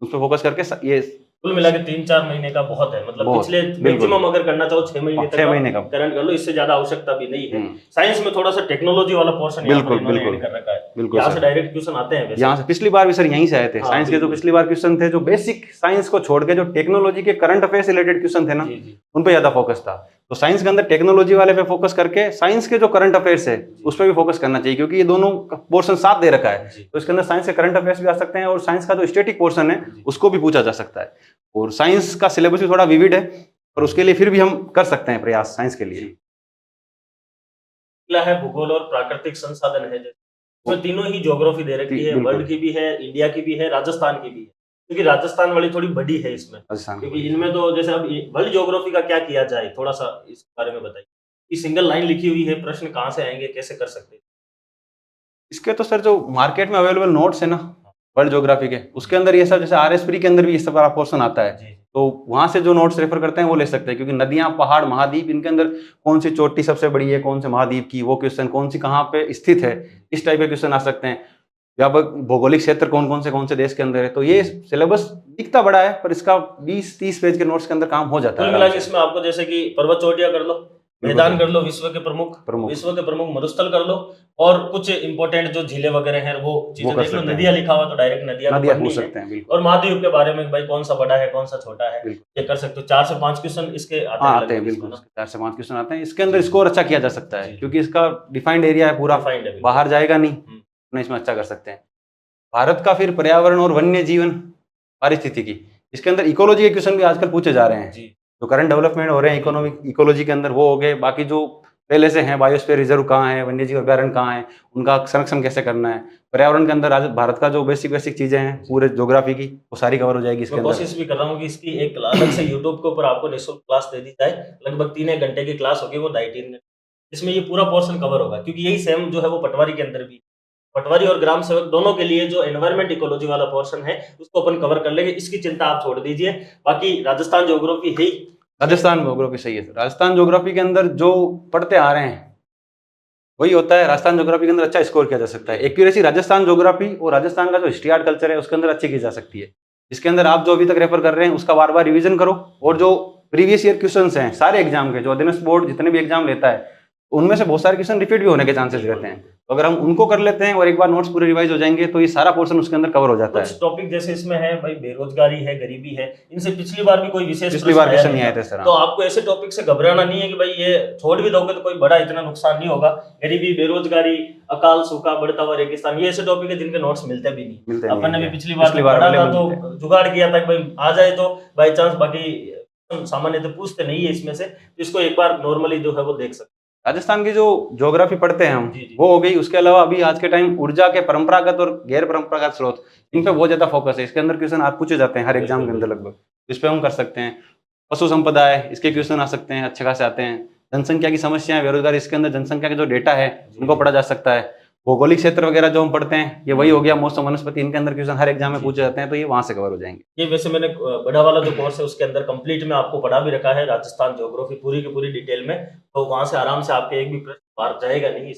[SPEAKER 2] उस पर फोकस करके ये
[SPEAKER 1] कुल मिला के 3-4 महीने का बहुत है। मतलब पिछले मैक्सिमम अगर करना चाहो 6 महीने तक
[SPEAKER 2] 6 महीने का
[SPEAKER 1] करंट कर लो, इससे ज्यादा आवश्यकता भी नहीं है। साइंस में थोड़ा सा टेक्नोलॉजी वाला पोर्शन
[SPEAKER 2] बिल्कुल
[SPEAKER 1] ऐड कर रखा है,
[SPEAKER 2] बिल्कुल।
[SPEAKER 1] यहाँ से डायरेक्ट क्वेश्चन आते हैं।
[SPEAKER 2] यहाँ से पिछली बार भी सर यहीं से आए थे। साइंस के जो पिछली बार क्वेश्चन थे, जो बेसिक साइंस को छोड़ के जो टेक्नोलॉजी के करंट अफेयर से रिलेटेड क्वेश्चन थे ना, उन पे ज्यादा फोकस था। तो साइंस के अंदर टेक्नोलॉजी वाले पे फोकस करके साइंस के जो करंट अफेयर्स है उस पर भी फोकस करना चाहिए, क्योंकि ये दोनों पोर्शन साथ दे रखा है। तो इसके अंदर साइंस के करंट अफेयर्स भी आ सकते हैं, और साइंस का जो स्टैटिक पोर्शन है उसको भी पूछा जा सकता है। और साइंस का सिलेबस भी थोड़ा विविड है, और उसके लिए फिर भी हम कर सकते हैं प्रयास साइंस के लिए।
[SPEAKER 1] अगला है भूगोल और प्राकृतिक संसाधन है, इसमें तीनों ही ज्योग्राफी दे रखी है, वर्ल्ड की भी है, इंडिया की भी है, राजस्थान की भी है, क्योंकि राजस्थान वाली थोड़ी बड़ी है इसमें। क्योंकि इनमें तो जैसे अब वर्ल्ड ज्योग्राफी का क्या किया जाए, थोड़ा सा इस बारे में बताइए कि सिंगल लाइन लिखी हुई है, प्रश्न कहाँ से आएंगे, कैसे कर सकते हैं?
[SPEAKER 2] इसके तो सर जो मार्केट में अवेलेबल नोट्स है ना वर्ल्ड ज्योग्राफी के, उसके अंदर ये सब, जैसे RS-प्री के अंदर भी इस तरह पोर्शन आता है, तो वहां से जो नोट्स रेफर करते हैं वो ले सकते हैं। क्योंकि नदियां, पहाड़, महाद्वीप, इनके अंदर कौन सी चोटी सबसे बड़ी है, कौन से महाद्वीप की, वो क्वेश्चन कौन सी कहाँ पे स्थित है, इस टाइप के क्वेश्चन आ सकते हैं। व्यापक भौगोलिक क्षेत्र कौन से देश के अंदर है। तो ये सिलेबस दिखता बड़ा है, पर इसका 20-30 पेज के नोट्स के अंदर काम हो जाता है।
[SPEAKER 1] इसमें आपको जैसे कि पर्वत चोटियां कर लो, मैदान कर लो, विश्व के प्रमुख मरुस्थल कर लो, और कुछ इंपॉर्टेंट जो झीलें वगैरह हैं वो चीजें देख लो। नदियां लिखा हुआ तो डायरेक्ट नदियां पूछ सकते हैं। और महाद्वीप के बारे में भाई कौन सा बड़ा है, कौन सा छोटा है, ये कर सकते हो। 4 से 5 क्वेश्चन इसके आते हैं। बिल्कुल 4
[SPEAKER 2] से 5 क्वेश्चन आते हैं। इसके अंदर स्कोर अच्छा किया जा सकता है, क्योंकि इसका डिफाइंड एरिया है, पूरा बाहर जाएगा नहीं, इसमें अच्छा कर सकते हैं। भारत का फिर पर्यावरण और वन्य जीवन पारिस्थितिकी, इसके अंदर इकोलॉजी के क्वेश्चन भी आजकल पूछे जा रहे हैं। जो करंट डेवलपमेंट हो रहे हैं इकोलॉजी के अंदर वो हो गए। बाकी जो पहले से हैं, बायोस्फीयर रिजर्व कहाँ है, वन्य जीव अभ्यारण्य कहाँ है, उनका संरक्षण कैसे करना है। पर्यावरण के अंदर आज भारत का जो बेसिक चीजें हैं पूरे ज्योग्राफी की, वो सारी कवर हो जाएगी इसके अंदर।
[SPEAKER 1] कोशिश भी कर रहा हूँ कि इसकी एक अलग से यूट्यूब के ऊपर आपको निःशुल्क क्लास दे दी जाए। लगभग 3 घंटे की क्लास होगी, वो 2.5-3 घंटे, इसमें ये पूरा पोर्शन कवर होगा। क्योंकि यही सेम जो है वो पटवारी के अंदर भी, पटवारी और ग्राम सेवक दोनों के लिए जो एनवायरमेंट इकोलॉजी वाला पोर्शन है उसको अपन कवर कर लेंगे। इसकी चिंता आप छोड़ दीजिए। बाकी राजस्थान ज्योग्राफी है,
[SPEAKER 2] राजस्थान ज्योग्राफी सही है। राजस्थान ज्योग्राफी के अंदर जो पढ़ते आ रहे हैं वही होता है। राजस्थान ज्योग्राफी के अंदर अच्छा स्कोर किया जा सकता है। एक्यूरेसी राजस्थान ज्योग्राफी और राजस्थान का जो हिस्ट्री आर्ट कल्चर है उसके अंदर अच्छी की जा सकती है। इसके अंदर आप जो अभी तक रेफर कर रहे हैं उसका बार बार रिवीजन करो, और जो प्रीवियस ईयर क्वेश्चंस हैं सारे एग्जाम के, जो अधीनस्थ बोर्ड जितने भी एग्जाम लेता है उनमें से बहुत सारे क्वेश्चन रिपीट भी होने के चांसेस रहते हैं। तो अगर हम उनको कर लेते हैं और एक बार नोट्स पूरे रिवाइज हो जाएंगे तो ये सारा पोर्शन उसके अंदर कवर हो जाता है।
[SPEAKER 1] टॉपिक जैसे इसमें है भाई बेरोजगारी है, गरीबी है, इनसे पिछली बार भी कोई विशेष
[SPEAKER 2] क्वेश्चन नहीं आए थे सर।
[SPEAKER 1] तो आपको ऐसे टॉपिक से घबराना नहीं है कि भाई ये छोड़ भी दोगे तो कोई बड़ा इतना नुकसान नहीं होगा। गरीबी, बेरोजगारी, अकाल, सूखा, बढ़ता हुआ रेगिस्तान, ये ऐसे टॉपिक है जिनके नोट्स मिलते भी नहीं। अपन ने भी पिछली बार पढ़ा था तो जुगाड़ किया था कि भाई आ जाए तो बाई चांस, बाकी सामान्यतः पूछते नहीं है इसमें से, तो इसको एक बार नॉर्मली जो है वो देख सकते।
[SPEAKER 2] राजस्थान की जो ज्योग्राफी पढ़ते हैं हम वो हो गई। उसके अलावा अभी आज के टाइम ऊर्जा के परंपरागत और गैर परंपरागत स्रोत, इन पे बहुत ज्यादा फोकस है। इसके अंदर क्वेश्चन आज पूछे जाते हैं हर एग्जाम के अंदर लगभग, इस पे हम कर सकते हैं। पशु संपदा है, इसके क्वेश्चन आ सकते हैं, अच्छे खासे आते हैं। जनसंख्या की समस्याएं, बेरोजगारी, इसके अंदर जनसंख्या के जो डेटा है उनको पढ़ा जा सकता है। भौगोलिक क्षेत्र वगैरह जो हम पढ़ते हैं, ये वही हो गया, मौसम, वनस्पति, इनके अंदर क्वेश्चन हर एग्जाम में पूछे जाते हैं, तो ये वहां से कवर हो जाएंगे।
[SPEAKER 1] ये वैसे मैंने बड़ा वाला जो कोर्स है उसके अंदर कंप्लीट में आपको पढ़ा भी रखा है, राजस्थान ज्योग्राफी पूरी की पूरी डिटेल में, तो वहां से आराम से आपके एक भी प्रश्न बाहर जाएगा नहीं।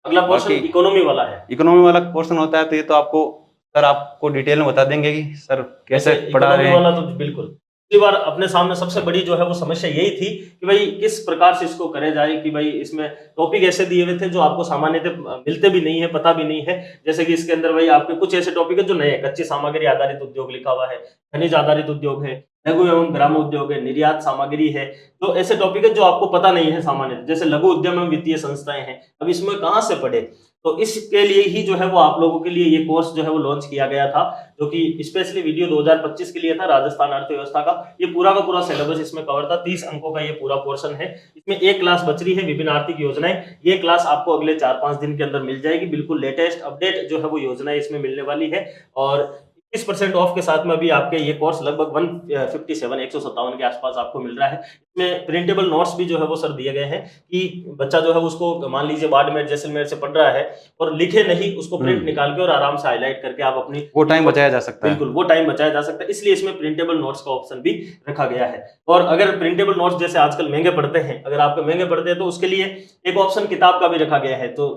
[SPEAKER 1] अगला पोर्शन इकोनॉमी वाला है।
[SPEAKER 2] इकोनॉमी वाला पोर्शन होता है, तो ये तो आपको सर आपको डिटेल में बता देंगे कि सर कैसे पढ़ा रहे हैं।
[SPEAKER 1] वाला तो बिल्कुल पिछली बार अपने सामने सबसे बड़ी जो है वो समस्या यही थी कि भाई किस प्रकार से इसको करे जाए, कि भाई इसमें टॉपिक ऐसे दिए हुए थे जो आपको सामान्यतः मिलते भी नहीं है, पता भी नहीं है। जैसे कि इसके अंदर भाई आपके कुछ ऐसे टॉपिक है जो नए, कच्ची सामग्री आधारित उद्योग लिखा हुआ है, खनिज आधारित उद्योग है, लघु एवं ग्राम उद्योग है, निर्यात सामग्री है, तो ऐसे टॉपिक है जो आपको पता नहीं है सामान्य, जैसे लघु उद्यम एवं वित्तीय संस्थाएं हैं। अब इसमें कहाँ से पढ़े, तो इसके लिए ही जो है वो आप लोगों के लिए ये कोर्स जो है वो लॉन्च किया गया था, जो कि स्पेशली वीडियो 2025 के लिए था, राजस्थान अर्थव्यवस्था का। ये पूरा का पूरा सिलेबस इसमें कवर था, 30 अंकों का ये पूरा पोर्शन है। इसमें एक क्लास बच रही है, विभिन्न आर्थिक योजनाएं। ये क्लास आपको अगले 4-5 दिन के अंदर मिल जाएगी, बिल्कुल लेटेस्ट अपडेट जो है वो योजनाएं इसमें मिलने वाली है। और 21% ऑफ के साथ में अभी आपके ये कोर्स लगभग 157 के आसपास आपको मिल रहा है। इसमें प्रिंटेबल नोट्स भी जो है वो सर दिए गए हैं कि बच्चा जो है उसको मान लीजिए बाड़मेर जैसलमेर से पढ़ रहा है और लिखे नहीं, उसको प्रिंट निकाल के और आराम से हाईलाइट करके आप अपनी
[SPEAKER 2] वो टाइम बचाया जा सकता है।
[SPEAKER 1] बिल्कुल वो टाइम बचाया जा सकता है, इसलिए इसमें प्रिंटेबल नोट्स का ऑप्शन भी रखा गया है। और अगर प्रिंटेबल नोट्स जैसे आजकल महंगे पड़ते हैं, अगर आपके महंगे पड़ते हैं तो उसके लिए एक ऑप्शन किताब का भी रखा गया है। तो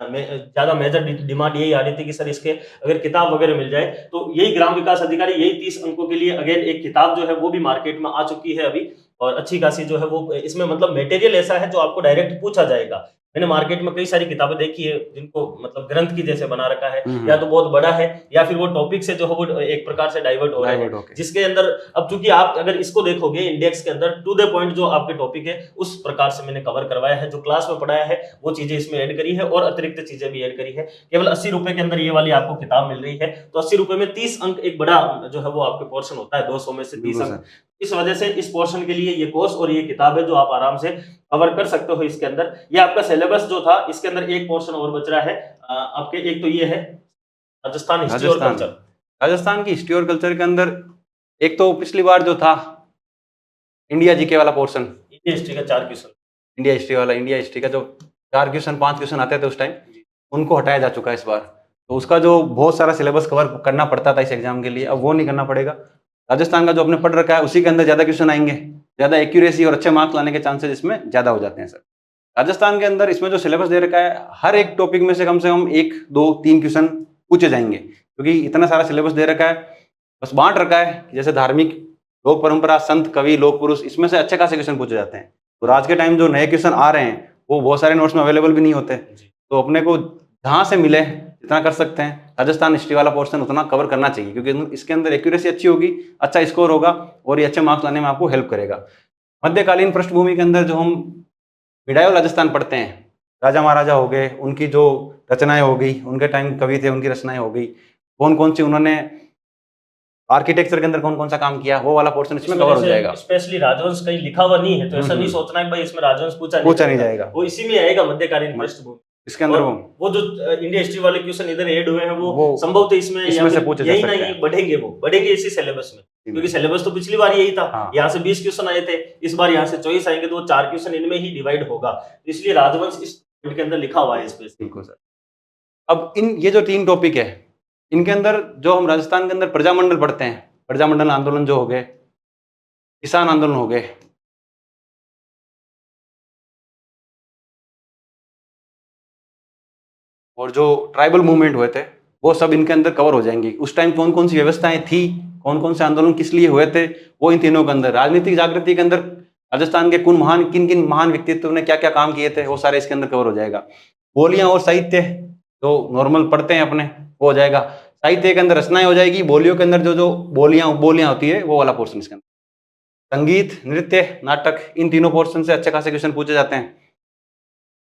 [SPEAKER 1] ज्यादा मेजर डिमांड यही आ रही थी कि सर इसके अगर किताब वगैरह मिल जाए, तो यही ग्राम विकास अधिकारी यही 30 अंकों के लिए अगेन एक किताब जो है वो भी मार्केट में आ चुकी है अभी, और अच्छी खासी जो है वो इसमें मतलब मटेरियल ऐसा है जो आपको डायरेक्ट पूछा जाएगा। मैंने मार्केट में कई सारी किताबें देखी है जिनको मतलब ग्रंथ की जैसे बना रखा है, या तो बहुत बड़ा है या फिर वो टॉपिक से जो है वो एक प्रकार से डाइवर्ट हो रहा है, जिसके अंदर अब चूंकि आप अगर इसको देखोगे इंडेक्स के अंदर टू द पॉइंट जो आपके टॉपिक है उस प्रकार से मैंने कवर करवाया है, जो क्लास में पढ़ाया है वो चीजें इसमें ऐड करी है और अतिरिक्त चीजें भी ऐड करी है। केवल 80 रुपए के अंदर ये वाली आपको किताब मिल रही है, तो 80 रुपए में 30 अंक एक बड़ा जो है वो आपके पोर्शन होता है, 200 में से 30 अंक। इस वजह से इस पोर्शन के लिए ये कोर्स और ये किताब है जो आप आराम से कवर कर सकते हो। इसके अंदर ये आपका सिलेबस जो था, इसके अंदर एक पोर्शन और बच रहा है आपके, एक तो ये है राजस्थान हिस्ट्री और कल्चर।
[SPEAKER 2] राजस्थान की हिस्ट्री और कल्चर के अंदर एक तो पिछली बार जो था इंडिया जीके वाला पोर्शन,
[SPEAKER 1] इंडिया हिस्ट्री का 4 क्वेश्चन,
[SPEAKER 2] इंडिया हिस्ट्री का जो 4 क्वेश्चन 5 क्वेश्चन आते थे उस टाइम, उनको हटाया जा चुका है इस बार। तो उसका जो बहुत सारा सिलेबस कवर करना पड़ता था इस एग्जाम के लिए, अब वो नहीं करना पड़ेगा। राजस्थान का जो आपने पढ़ रखा है उसी के अंदर ज्यादा क्वेश्चन आएंगे, ज्यादा एक्यूरेसी और अच्छे मार्क्स लाने के चांसेस इसमें ज्यादा हो जाते हैं सर। राजस्थान के अंदर इसमें जो सिलेबस दे रखा है, हर एक टॉपिक में से कम 1, 2, 3 क्वेश्चन पूछे जाएंगे, क्योंकि इतना सारा सिलेबस दे रखा है। बस बांट रखा है जैसे धार्मिक, लोक परंपरा, संत, कवि, लोक पुरुष, इसमें से अच्छे खासे क्वेश्चन पूछे जाते हैं। तो आज के टाइम जो नए क्वेश्चन आ रहे हैं वो बहुत सारे नोट्स में अवेलेबल भी नहीं होते, तो अपने को जहाँ से मिले जितना कर सकते हैं राजस्थान हिस्ट्री वाला पोर्शन उतना कवर करना चाहिए, क्योंकि इसके अंदर एक्यूरेसी अच्छी होगी, अच्छा स्कोर होगा और ये अच्छे मार्क्स लाने में आपको हेल्प करेगा। मध्यकालीन पृष्ठभूमि के अंदर जो हम मिडायो राजस्थान पढ़ते हैं, राजा महाराजा हो गए, उनकी जो रचनाएं हो गई, उनके टाइम कवि थे उनकी रचनाएं हो गई, कौन कौन सी उन्होंने आर्किटेक्चर के अंदर कौन कौन सा काम किया, वो वाला पोर्शन इसमें कवर हो जाएगा।
[SPEAKER 1] स्पेशली राजवंश कहीं लिखा हुआ नहीं है, तो ऐसा नहीं सोचना है भाई इसमें राजवंश पूछा नहीं जाएगा, वो इसी में आएगा मध्यकालीन पृष्ठभूमि।
[SPEAKER 2] इसके अंदर
[SPEAKER 1] वो जो इंडिया हिस्ट्री वाले क्वेश्चन इधर ऐड हुए हैं वो संभवतः इसमें
[SPEAKER 2] से पूछे जा सकते हैं।
[SPEAKER 1] नहीं बढ़ेंगे, वो बढ़ेंगे इसी सिलेबस में, क्योंकि सिलेबस तो पिछली बार यही था। यहाँ से 20 क्वेश्चन आए थे, इस बार यहाँ से 24 आएंगे, तो वो 4 क्वेश्चन इनमें ही डिवाइड होगा, इसलिए राजवंश इस पॉइंट के अंदर लिखा हुआ है स्पेशली सर।
[SPEAKER 2] अब ये जो 3 टॉपिक है, इनके अंदर जो हम राजस्थान के अंदर प्रजामंडल पढ़ते हैं, प्रजामंडल आंदोलन जो हो गए, किसान आंदोलन हो गए, और जो ट्राइबल मूवमेंट हुए थे, वो सब इनके अंदर कवर हो जाएंगी। उस टाइम कौन कौन सी व्यवस्थाएं थी, कौन कौन से आंदोलन किस लिए हुए थे, वो इन तीनों के अंदर, राजनीतिक जागृति के अंदर राजस्थान के किन किन महान व्यक्तित्व ने क्या क्या काम किए थे, वो सारे इसके अंदर कवर हो जाएगा। बोलियां और साहित्य जो नॉर्मल पढ़ते हैं अपने, वो हो जाएगा। साहित्य के अंदर रचनाएं हो जाएगी, बोलियों के अंदर जो बोलियां होती है वो वाला पोर्शन इसके अंदर। संगीत, नृत्य, नाटक, इन तीनों पोर्शन से अच्छे खासे क्वेश्चन पूछे जाते हैं।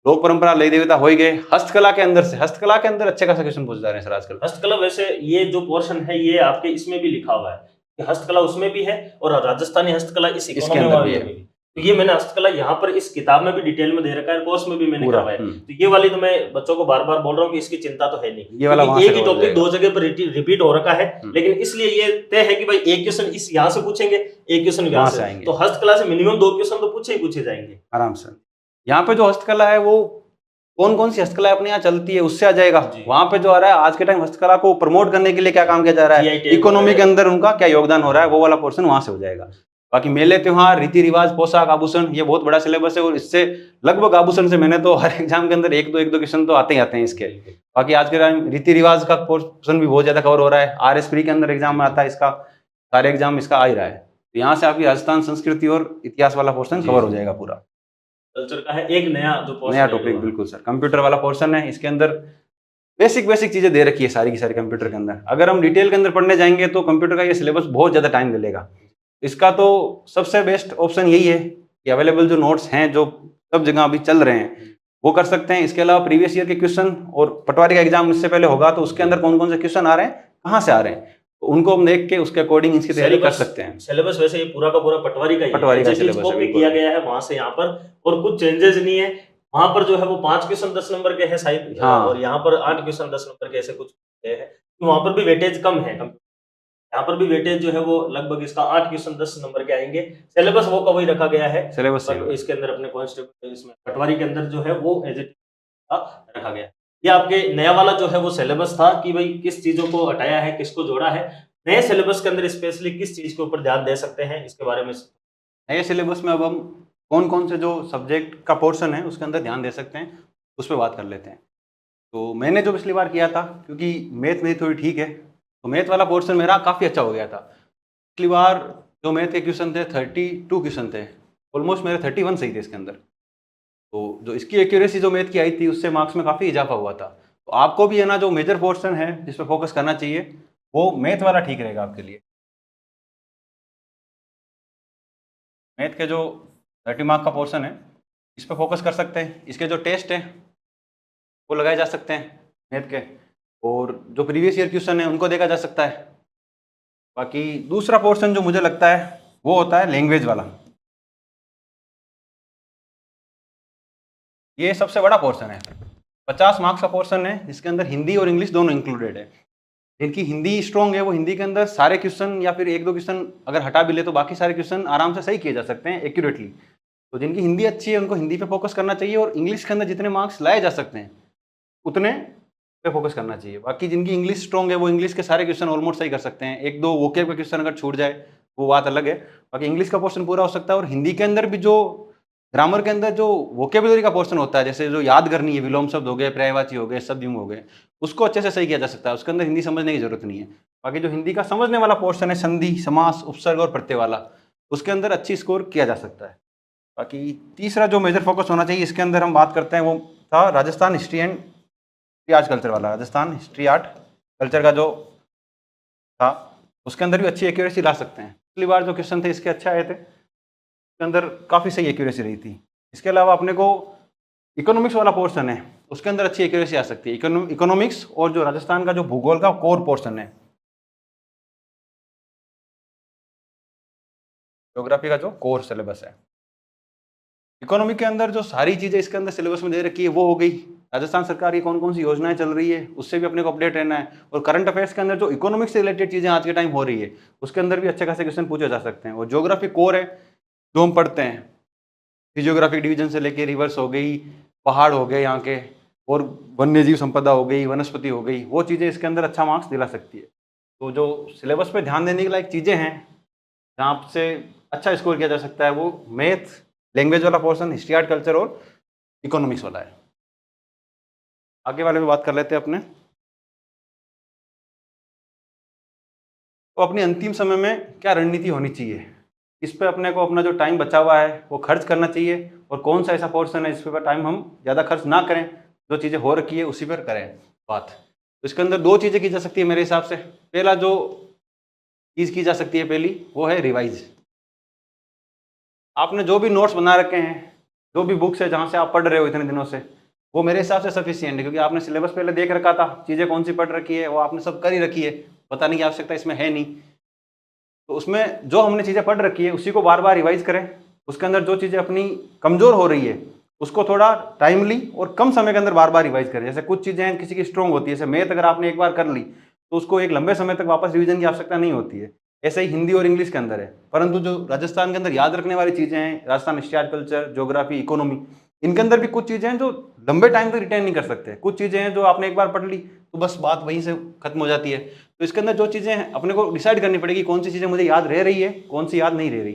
[SPEAKER 2] लोक परंपरा, लय देवता हो ही गए। हस्तकला के अंदर अच्छे खासे क्वेश्चन पूछे जा रहे हैं सर आजकल।
[SPEAKER 1] हस्तकला, वैसे ये जो पोर्शन है ये आपके इसमें भी लिखा हुआ है, हस्तकला उसमें भी है और राजस्थानी हस्तकला इस इकोनॉमी में भी है। तो ये मैंने हस्तकला यहाँ पर इस किताब में भी डिटेल में दे रखा है, कोर्स में भी मैंने
[SPEAKER 2] पूरा,
[SPEAKER 1] करवाया। तो ये वाली तो मैं बच्चों को बार बार बोल रहा हूँ कि इसकी चिंता तो है नहीं,
[SPEAKER 2] ये वाला वहां
[SPEAKER 1] क्योंकि
[SPEAKER 2] से
[SPEAKER 1] एक ही
[SPEAKER 2] कवर हो
[SPEAKER 1] टॉपिक
[SPEAKER 2] जाएगा।
[SPEAKER 1] 2 जगह पर रिपीट हो रखा है, लेकिन इसलिए ये तय है कि भाई एक क्वेश्चन इस यहाँ से पूछेंगे, एक क्वेश्चन यहाँ
[SPEAKER 2] वहां
[SPEAKER 1] से
[SPEAKER 2] से आएंगे
[SPEAKER 1] तो हस्तकला से मिनिमम 2 क्वेश्चन तो पूछे जाएंगे
[SPEAKER 2] आराम से। यहाँ पे जो हस्तकला है वो कौन कौन सी हस्तकला अपने यहाँ चलती है उससे आ जाएगा।
[SPEAKER 1] जी।
[SPEAKER 2] वहां पे जो आ रहा है आज के टाइम हस्तकला को प्रमोट करने के लिए क्या काम किया जा रहा है,
[SPEAKER 1] GI टैग
[SPEAKER 2] इकोनॉमी के
[SPEAKER 1] वगैरह।
[SPEAKER 2] अंदर उनका क्या योगदान हो रहा है, वो वाला पोर्शन वहां से हो जाएगा। बाकी मेले त्योहार रीति रिवाज पोशाक आभूषण ये बहुत बड़ा सिलेबस है, और इससे लगभग आभूषण से मैंने तो हर एग्जाम के अंदर एक दो क्वेश्चन तो आते ही आते हैं इसके। बाकी आज के टाइम रीति रिवाज का पोर्शन भी बहुत ज्यादा कवर हो रहा है, RS प्री के अंदर एग्जाम में आता है इसका, सारे एग्जाम इसका आ ही रहा है। तो यहाँ से आपकी राजस्थान संस्कृति और इतिहास वाला पोर्शन कवर हो जाएगा पूरा।
[SPEAKER 1] कल्चर का है एक नया जो portion
[SPEAKER 2] नया
[SPEAKER 1] है
[SPEAKER 2] टॉपिक
[SPEAKER 1] वो।
[SPEAKER 2] बिल्कुल सर, कंप्यूटर वाला पोर्शन है, इसके अंदर बेसिक चीजें दे रखी है सारी की सारी कंप्यूटर के अंदर। अगर हम डिटेल के अंदर पढ़ने जाएंगे तो कंप्यूटर का ये सिलेबस बहुत ज्यादा टाइम ले लेगा। इसका तो सबसे बेस्ट ऑप्शन यही है कि अवेलेबल जो नोट्स हैं जो सब जगह अभी चल रहे हैं वो कर सकते हैं। इसके अलावा प्रीवियस ईयर के क्वेश्चन, और पटवारी का एग्जाम इससे पहले होगा तो उसके अंदर कौन कौन से क्वेश्चन आ रहे हैं, कहाँ से आ रहे हैं, तो उनको हम देख के उसके अकॉर्डिंग इसकी तैयारी कर सकते हैं।
[SPEAKER 1] सिलेबस वैसे ये पूरा का पूरा पटवारी का ही है,
[SPEAKER 2] पटवारी का
[SPEAKER 1] जैसे
[SPEAKER 2] syllabus
[SPEAKER 1] इसको
[SPEAKER 2] है,
[SPEAKER 1] भी
[SPEAKER 2] बिल्कुल।
[SPEAKER 1] किया गया है वहां से यहाँ पर, और कुछ चेंजेस नहीं है। वहां पर जो है वो 5 क्वेश्चन 10 नंबर के हैं शायद,
[SPEAKER 2] हाँ।
[SPEAKER 1] और यहाँ पर 8 क्वेश्चन 10 नंबर के ऐसे कुछ है, तो वहां पर भी वेटेज कम है। यहाँ पर भी वेटेज जो है वो लगभग इसका 8 क्वेश्चन 10 नंबर के आएंगे। सिलेबस वो का वही रखा गया है,
[SPEAKER 2] सिलेबस
[SPEAKER 1] बट इसके अंदर अपने कांस्टेबल इसमें पटवारी के अंदर जो है वो एज इट रखा गया है। ये आपके नया वाला जो है वो सिलेबस था कि भाई किस चीजों को हटाया है, किसको जोड़ा है। नए सिलेबस के अंदर स्पेशली किस चीज के ऊपर ध्यान दे सकते हैं, इसके बारे में
[SPEAKER 2] नए सिलेबस में अब हम कौन कौन से जो सब्जेक्ट का पोर्शन है उसके अंदर ध्यान दे सकते हैं उस पर बात कर लेते हैं। तो मैंने जो पिछली बार किया था, क्योंकि मैथ मेरी थोड़ी ठीक है, तो मैथ वाला पोर्शन मेरा काफ़ी अच्छा हो गया था। पिछली बार जो मैथ के क्वेश्चन थे 32 क्वेश्चन थे, ऑलमोस्ट मेरे 31 सही थे इसके अंदर। तो जो इसकी एक्यूरेसी जो मैथ की आई थी उससे मार्क्स में काफ़ी इजाफा हुआ था। तो आपको भी है ना जो मेजर पोर्शन है जिस पर फोकस करना चाहिए वो मैथ वाला ठीक रहेगा आपके लिए। मैथ के जो 30 मार्क का पोर्शन है इस पर फोकस कर सकते हैं। इसके जो टेस्ट हैं वो लगाए जा सकते हैं मैथ के, और जो प्रीवियस ईयर क्वेश्चन है उनको देखा जा सकता है। बाकी दूसरा पोर्शन जो मुझे लगता है वो होता है लैंग्वेज वाला। ये सबसे बड़ा पोर्शन है, 50 मार्क्स का पोर्शन है जिसके अंदर हिंदी और इंग्लिश दोनों इंक्लूडेड है। जिनकी हिंदी स्ट्रॉन्ग है वो हिंदी के अंदर सारे क्वेश्चन या फिर एक दो क्वेश्चन अगर हटा भी ले तो बाकी सारे क्वेश्चन आराम से सही किए जा सकते हैं एक्यूरेटली। तो जिनकी हिंदी अच्छी है उनको हिंदी पे फोकस करना चाहिए, और इंग्लिश के अंदर जितने मार्क्स लाए जा सकते हैं उतने पे फोकस करना चाहिए। बाकी जिनकी इंग्लिश स्ट्रॉन्ग है वो इंग्लिश के सारे क्वेश्चन ऑलमोस्ट सही कर सकते हैं। एक दो वोकेब के क्वेश्चन अगर छूट जाए वो बात अलग है, बाकी इंग्लिश का पोर्शन पूरा हो सकता है। और हिंदी के अंदर भी जो ग्रामर के अंदर जो वोकेबुलरी का पोर्शन होता है, जैसे जो याद करनी है, विलोम शब्द हो गए, पर्यायवाची हो गए, सद्युम हो गए, उसको अच्छे से सही किया जा सकता है। उसके अंदर हिंदी समझने की जरूरत नहीं है। बाकी जो हिंदी का समझने वाला पोर्शन है, संधि, समास, उपसर्ग और प्रत्यय वाला, उसके अंदर अच्छी स्कोर किया जा सकता है। बाकी तीसरा जो मेजर फोकस होना चाहिए इसके अंदर हम बात करते हैं वो था Rajasthan history and art culture वाला। राजस्थान हिस्ट्री आर्ट कल्चर का जो था उसके अंदर भी अच्छी एक्यूरेसी ला सकते हैं। पिछली बार जो क्वेश्चन थे इसके अच्छे आए थे, उसके अंदर काफ़ी सही एक्यूरेसी रही थी। इसके अलावा अपने को इकोनॉमिक्स वाला पोर्शन है उसके अंदर अच्छी एक्यूरेसी आ सकती है। इकोनॉमिक्स और जो राजस्थान का जो भूगोल का कोर पोर्शन है, ज्योग्राफी का जो कोर सिलेबस है, इकोनॉमी के अंदर जो सारी चीज़ें इसके अंदर सिलेबस में दे रखी है वो हो गई। राजस्थान सरकार की कौन कौन सी योजनाएं चल रही है उससे भी अपने को अपडेट रहना है। और करंट अफेयर्स के अंदर जो इकोनॉमिक्स से रिलेटेड चीज़ें आज के टाइम हो रही है उसके अंदर भी अच्छे खासे क्वेश्चन पूछे जा सकते हैं। और ज्योग्राफी कोर है जो हम पढ़ते हैं, फिजियोग्राफिक डिवीजन से लेके रिवर्स हो गई, पहाड़ हो गए यहाँ के, और वन्य जीव संपदा हो गई, वनस्पति हो गई, वो चीज़ें इसके अंदर अच्छा मार्क्स दिला सकती है। तो जो सिलेबस पे ध्यान देने के लायक चीज़ें हैं जहाँ से अच्छा स्कोर किया जा सकता है वो मैथ, लैंग्वेज वाला पोर्शन, हिस्ट्री आर्ट कल्चर और इकोनॉमिक्स वाला है। आगे वाले में बात कर लेते हैं अपने। तो अपनी अंतिम समय में क्या रणनीति होनी चाहिए, इस पे अपने को अपना जो टाइम बचा हुआ है वो खर्च करना चाहिए, और कौन सा ऐसा पोर्शन है जिस पर टाइम हम ज़्यादा खर्च ना करें, जो चीज़ें हो रखी है उसी पर करें बात। तो इसके अंदर दो चीज़ें की जा सकती है मेरे हिसाब से। पहला जो चीज़ की जा सकती है पहली वो है रिवाइज। आपने जो भी नोट्स बना रखे हैं, जो भी बुक्स है जहाँ से आप पढ़ रहे हो इतने दिनों से, वो मेरे हिसाब से सफिशिएंट है, क्योंकि आपने सिलेबस पहले देख रखा था, चीज़ें कौन सी पढ़ रखी है वो आपने सब कर ही रखी है, बताने की आवश्यकता इसमें है नहीं। तो उसमें जो हमने चीज़ें पढ़ रखी है उसी को बार बार रिवाइज करें, उसके अंदर जो चीज़ें अपनी कमज़ोर हो रही है उसको थोड़ा टाइमली और कम समय के अंदर बार बार रिवाइज करें। जैसे कुछ चीज़ें किसी की स्ट्रॉन्ग होती है, जैसे मैथ अगर आपने एक बार कर ली तो उसको एक लंबे समय तक वापस रिवीजन की आवश्यकता नहीं होती है। ऐसे ही हिंदी और इंग्लिश के अंदर है। परंतु जो राजस्थान के अंदर याद रखने वाली चीज़ें हैं, Rajasthan history and culture, geography, economy, इनके अंदर भी कुछ चीज़ें हैं जो लंबे टाइम तक रिटेन नहीं कर सकते। कुछ चीज़ें हैं जो आपने एक बार पढ़ ली तो बस बात वहीं से खत्म हो जाती है। तो इसके अंदर जो चीज़ें हैं अपने को डिसाइड करनी पड़ेगी कौन सी चीज़ें मुझे याद रह रही है, कौन सी याद नहीं रह रही।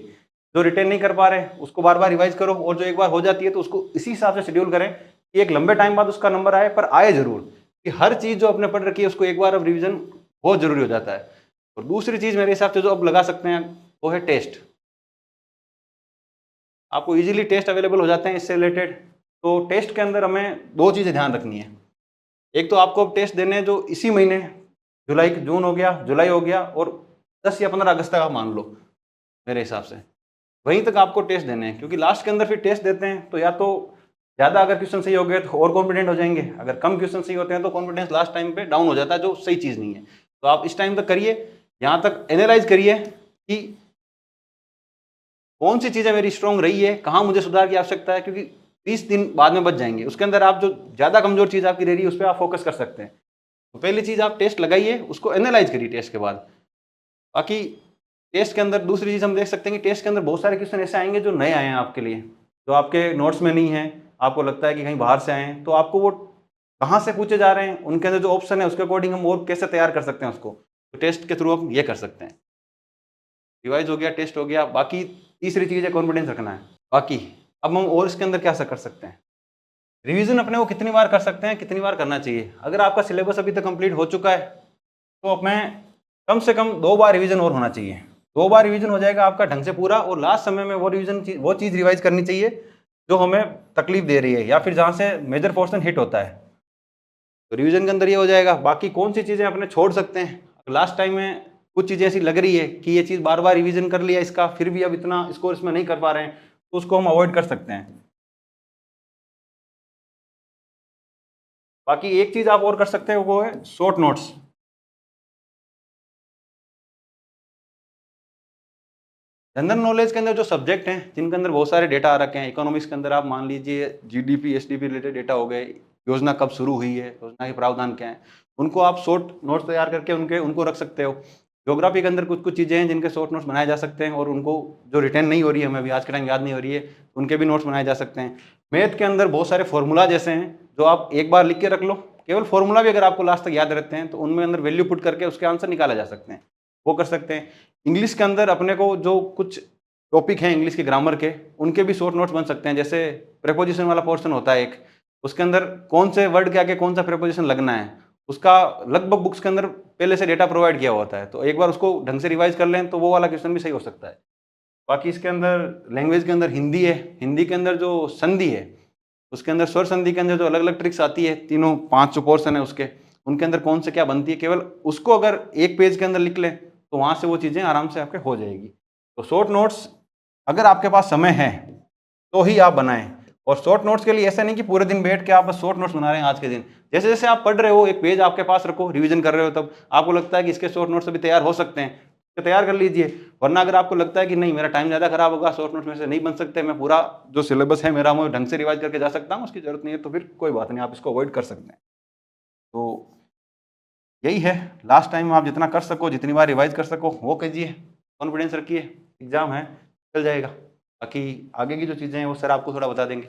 [SPEAKER 2] जो रिटेन नहीं कर पा रहे उसको बार बार रिवाइज करो, और जो एक बार हो जाती है तो उसको इसी हिसाब से शेड्यूल करें कि एक लंबे टाइम बाद उसका नंबर आए, पर आए जरूर, कि हर चीज़ जो आपने पढ़ रखी है उसको एक बार अब रिविजन बहुत जरूरी हो जाता है। और दूसरी चीज़ मेरे हिसाब से जो अब लगा सकते हैं वो है टेस्ट। आपको इजीली टेस्ट अवेलेबल हो जाते हैं इससे रिलेटेड। तो टेस्ट के अंदर हमें दो चीज़ें ध्यान रखनी है। एक तो आपको अब टेस्ट देने हैं जो इसी महीने, जुलाई, जून हो गया, जुलाई हो गया, और 10 या 15 अगस्त तक आप मान लो, मेरे हिसाब से वहीं तक आपको टेस्ट देने हैं। क्योंकि लास्ट के अंदर फिर टेस्ट देते हैं तो या तो ज़्यादा अगर क्वेश्चन सही हो गए तो और कॉन्फिडेंट हो जाएंगे, अगर कम क्वेश्चन सही होते हैं तो कॉन्फिडेंस लास्ट टाइम पे डाउन हो जाता है, जो सही चीज़ नहीं है। तो आप इस टाइम तक करिए, यहाँ तक एनालाइज करिए कि कौन सी चीज़ें मेरी स्ट्रॉन्ग रही है, कहाँ मुझे सुधार की आवश्यकता है, क्योंकि 30 दिन बाद में बच जाएंगे। उसके अंदर आप जो ज़्यादा कमजोर चीज़ आपकी रह रही है उस पर आप फोकस कर सकते हैं। तो पहली चीज़ आप टेस्ट लगाइए, उसको एनालाइज करिए टेस्ट के बाद। बाकी टेस्ट के अंदर दूसरी चीज़ हम देख सकते हैं कि टेस्ट के अंदर बहुत सारे क्वेश्चन ऐसे आएंगे जो नए आए हैं आपके लिए, जो आपके नोट्स में नहीं है, आपको लगता है कि कहीं बाहर से आए हैं, तो आपको वो कहाँ से पूछे जा रहे हैं, उनके अंदर जो ऑप्शन है उसके अकॉर्डिंग हम और कैसे तैयार कर सकते हैं उसको, तो टेस्ट के थ्रू हम ये कर सकते हैं। रिवाइज हो गया, टेस्ट हो गया। बाकी तीसरी चीज़ है कॉन्फिडेंस रखना है। बाकी अब हम और इसके अंदर क्या कर सकते हैं, रिवीजन अपने को कितनी बार कर सकते हैं, कितनी बार करना चाहिए। अगर आपका सिलेबस अभी तक कंप्लीट हो चुका है तो हमें कम से कम 2 बार रिवीजन और होना चाहिए। 2 बार रिवीजन हो जाएगा आपका ढंग से पूरा, और लास्ट समय में वो चीज़ रिवाइज करनी चाहिए जो हमें तकलीफ दे रही है या फिर जहाँ से मेजर पोर्शन हिट होता है। तो रिवीजन के अंदर ये हो जाएगा। बाकी कौन सी चीज़ें अपने छोड़ सकते हैं, लास्ट टाइम में कुछ चीज़ें ऐसी लग रही है कि ये चीज़ बार बार रिवीजन कर लिया इसका, फिर भी अब इतना स्कोर इसमें नहीं कर पा रहे हैं, तो उसको हम अवॉइड कर सकते हैं। बाकी एक चीज़ आप और कर सकते हैं वो है शॉर्ट नोट्स। जनरल नॉलेज के अंदर जो सब्जेक्ट हैं जिनके अंदर बहुत सारे डेटा आ रखे हैं, इकोनॉमिक्स के अंदर आप मान लीजिए जीडीपी, एसडीपी रिलेटेड डेटा हो गए, योजना कब शुरू हुई है, योजना के प्रावधान क्या हैं, उनको आप शॉर्ट नोट्स तैयार करके उनको रख सकते हो। ज्योग्राफी के अंदर कुछ कुछ चीज़ें हैं जिनके शॉर्ट नोट्स बनाए जा सकते हैं, और उनको जो रिटेन नहीं हो रही है, हमें अभी आज के टाइम याद नहीं हो रही है, उनके भी नोट्स बनाए जा सकते हैं। मैथ के अंदर बहुत सारे फॉर्मूला जैसे हैं जो आप एक बार लिख के रख लो, केवल फॉर्मूला भी अगर आपको लास्ट तक याद रहते हैं तो उनमें अंदर वैल्यू पुट करके उसके आंसर निकाला जा सकते हैं, वो कर सकते हैं। इंग्लिश के अंदर अपने को जो कुछ टॉपिक हैं इंग्लिश के ग्रामर के, उनके भी शॉर्ट नोट्स बन सकते हैं। जैसे प्रेपोजिशन वाला पोर्शन होता है एक, उसके अंदर कौन से वर्ड के आगे कौन सा प्रेपोजिशन लगना है, उसका लगभग बुक्स के अंदर पहले से डेटा प्रोवाइड किया होता है, तो एक बार उसको ढंग से रिवाइज कर लें तो वो वाला क्वेश्चन भी सही हो सकता है। बाकी इसके अंदर लैंग्वेज के अंदर हिंदी है, हिंदी के अंदर जो संधि है उसके अंदर स्वर संधि के अंदर जो अलग अलग ट्रिक्स आती है, तीनों 5 जो पोर्शन है उसके, उनके अंदर कौन से क्या बनती है, केवल उसको अगर एक पेज के अंदर लिख लें तो वहाँ से वो चीज़ें आराम से आपके हो जाएगी। तो शॉर्ट नोट्स अगर आपके पास समय है तो ही आप बनाएं। और शॉर्ट नोट्स के लिए ऐसा नहीं कि पूरे दिन बैठ के आप बस शॉर्ट नोट्स बना रहे हैं आज के दिन। जैसे जैसे आप पढ़ रहे हो एक पेज आपके पास रखो, रिवीजन कर रहे हो, तब आपको लगता है कि इसके शॉर्ट नोट्स अभी तैयार हो सकते हैं तो तैयार कर लीजिए। वरना अगर आपको लगता है कि नहीं मेरा टाइम ज़्यादा खराब होगा, शॉर्ट नोट्स में से नहीं बन सकते, मैं पूरा जो सिलेबस है मेरा मैं ढंग से रिवाइज करके जा सकता हूँ, उसकी जरूरत नहीं है, तो फिर कोई बात नहीं, आप इसको अवॉइड कर सकते हैं। तो यही है, लास्ट टाइम आप जितना कर सको, जितनी बार रिवाइज कर सको वो कीजिए, कॉन्फिडेंस रखिए, एग्जाम है चल जाएगा। बाकी आगे की जो चीज़ें हैं वो सर आपको थोड़ा बता देंगे।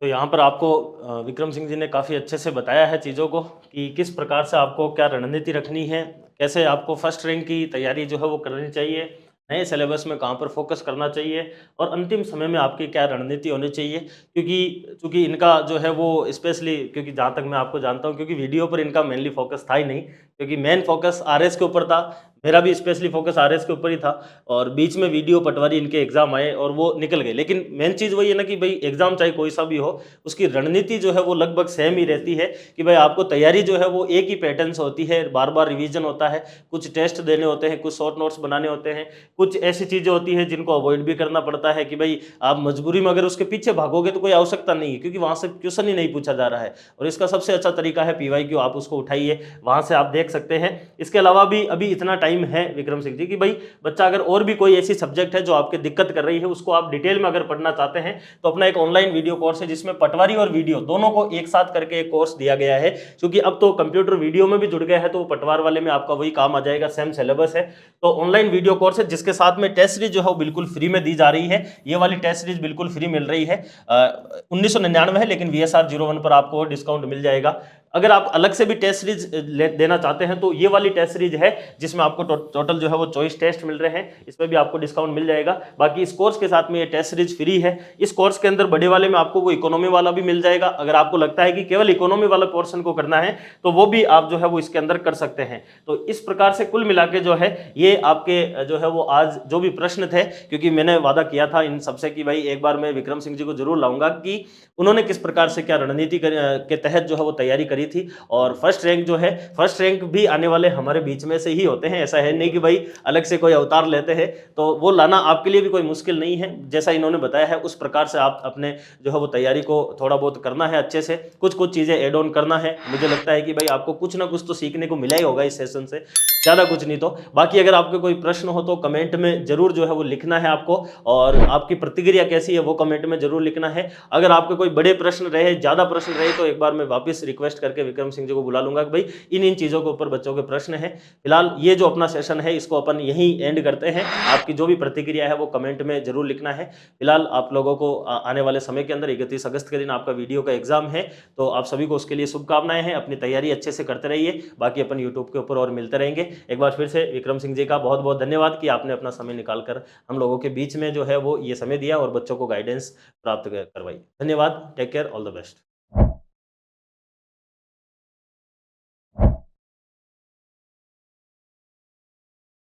[SPEAKER 1] तो यहाँ पर आपको विक्रम सिंह जी ने काफ़ी अच्छे से बताया है चीज़ों को कि किस प्रकार से आपको क्या रणनीति रखनी है, कैसे आपको फर्स्ट रैंक की तैयारी जो है वो करनी चाहिए, नए सिलेबस में कहाँ पर फोकस करना चाहिए, और अंतिम समय में आपकी क्या रणनीति होनी चाहिए। क्योंकि इनका जो है वो स्पेशली, क्योंकि जहाँ तक मैं आपको जानता हूँ, क्योंकि वीडियो पर इनका मेनली फोकस था ही नहीं, क्योंकि मेन फोकस आरएस के ऊपर था। मेरा भी स्पेशली फोकस आरएस के ऊपर ही था और बीच में वीडियो पटवारी इनके एग्जाम आए और वो निकल गए। लेकिन मेन चीज़ वही है ना कि भाई एग्जाम चाहे कोई सा भी हो, उसकी रणनीति जो है वो लगभग सेम ही रहती है कि भाई आपको तैयारी जो है वो एक ही पैटर्न से होती है, बार बार रिवीजन होता है, कुछ टेस्ट देने होते हैं, कुछ शॉर्ट नोट्स बनाने होते हैं, कुछ ऐसी चीज़ें होती है जिनको अवॉइड भी करना पड़ता है कि भाई आप मजबूरी में अगर उसके पीछे भागोगे तो कोई आवश्यकता नहीं है, क्योंकि वहाँ से क्वेश्चन ही नहीं पूछा जा रहा है। और इसका सबसे अच्छा तरीका है PYQ, आप उसको उठाइए, वहाँ से आप देख सकते हैं। इसके अलावा भी अभी इतना टाइम है विक्रम सिंह जी कि भाई बच्चा अगर और भी कोई ऐसी सब्जेक्ट है जो आपके दिक्कत कर रही है, उसको आप डिटेल में अगर पढ़ना चाहते हैं तो अपना एक ऑनलाइन वीडियो कोर्स है जिसमें पटवारी और वीडियो दोनों को एक साथ करके एक कोर्स दिया गया है। क्योंकि अब तो कंप्यूटर वीडियो में भी जुड़ गया है तो पटवार वाले में आपका वही काम आ जाएगा, सेम सिलेबस है। तो ऑनलाइन वीडियो कोर्स है जिसके साथ में टेस्ट सीरीज जो है वो बिल्कुल फ्री में दी जा रही है। ये वाली टेस्ट सीरीज बिल्कुल फ्री मिल रही है, 1999 है, लेकिन VSR 01 पर आपको डिस्काउंट मिल जाएगा। अगर आप अलग से भी टेस्ट सीरीज देना चाहते हैं तो ये वाली टेस्ट सीरीज है जिसमें आपको टोटल जो है वो चॉइस टेस्ट मिल रहे हैं, इसमें भी आपको डिस्काउंट मिल जाएगा। बाकी इस कोर्स के साथ में ये टेस्ट सीरीज फ्री है। इस कोर्स के अंदर बड़े वाले में आपको वो इकोनॉमी वाला भी मिल जाएगा। अगर आपको लगता है कि केवल इकोनॉमी वाला पोर्शन को करना है तो वो भी आप जो है वो इसके अंदर कर सकते हैं। तो इस प्रकार से कुल मिला के जो है ये आपके जो है वो आज जो भी प्रश्न थे, क्योंकि मैंने वादा किया था इन सबसे कि भाई एक बार मैं विक्रम सिंह जी को जरूर लाऊंगा कि उन्होंने किस प्रकार से क्या रणनीति के तहत जो है वो तैयारी करी थी। और फर्स्ट रैंक जो है, फर्स्ट रैंक भी आने वाले हमारे बीच में से ही होते हैं, ऐसा है नहीं कि भाई अलग से कोई अवतार लेते हैं। तो वो लाना आपके लिए भी कोई मुश्किल नहीं है, जैसा इन्होंने बताया है उस प्रकार से आप अपने जो है वो तैयारी को थोड़ा बहुत करना है अच्छे से, कुछ कुछ चीज़ें एड ऑन करना है। मुझे लगता है कि भाई आपको कुछ ना कुछ तो सीखने को मिला ही होगा इस सेशन से, ज़्यादा कुछ नहीं तो। बाकी अगर आपके कोई प्रश्न हो तो कमेंट में जरूर जो है वो लिखना है आपको, और आपकी प्रतिक्रिया कैसी है वो कमेंट में जरूर लिखना है। अगर आपके कोई बड़े प्रश्न रहे, ज़्यादा प्रश्न रहे, तो एक बार मैं वापस रिक्वेस्ट करके विक्रम सिंह जी को बुला लूंगा कि भाई इन चीज़ों के ऊपर बच्चों के प्रश्न हैं। फिलहाल ये जो अपना सेशन है इसको अपन यहीं एंड करते हैं। आपकी जो भी प्रतिक्रिया है वो कमेंट में जरूर लिखना है। फिलहाल आप लोगों को आने वाले समय के अंदर 31 अगस्त के दिन आपका वीडियो का एग्जाम है, तो आप सभी को उसके लिए शुभकामनाएं हैं। अपनी तैयारी अच्छे से करते रहिए, बाकी अपन यूट्यूब के ऊपर और मिलते रहेंगे। एक बार फिर से विक्रम सिंह जी का बहुत बहुत धन्यवाद कि आपने अपना समय निकालकर हम लोगों के बीच में जो है वो ये समय दिया और बच्चों को गाइडेंस प्राप्त करवाई। धन्यवाद, take care, all the best.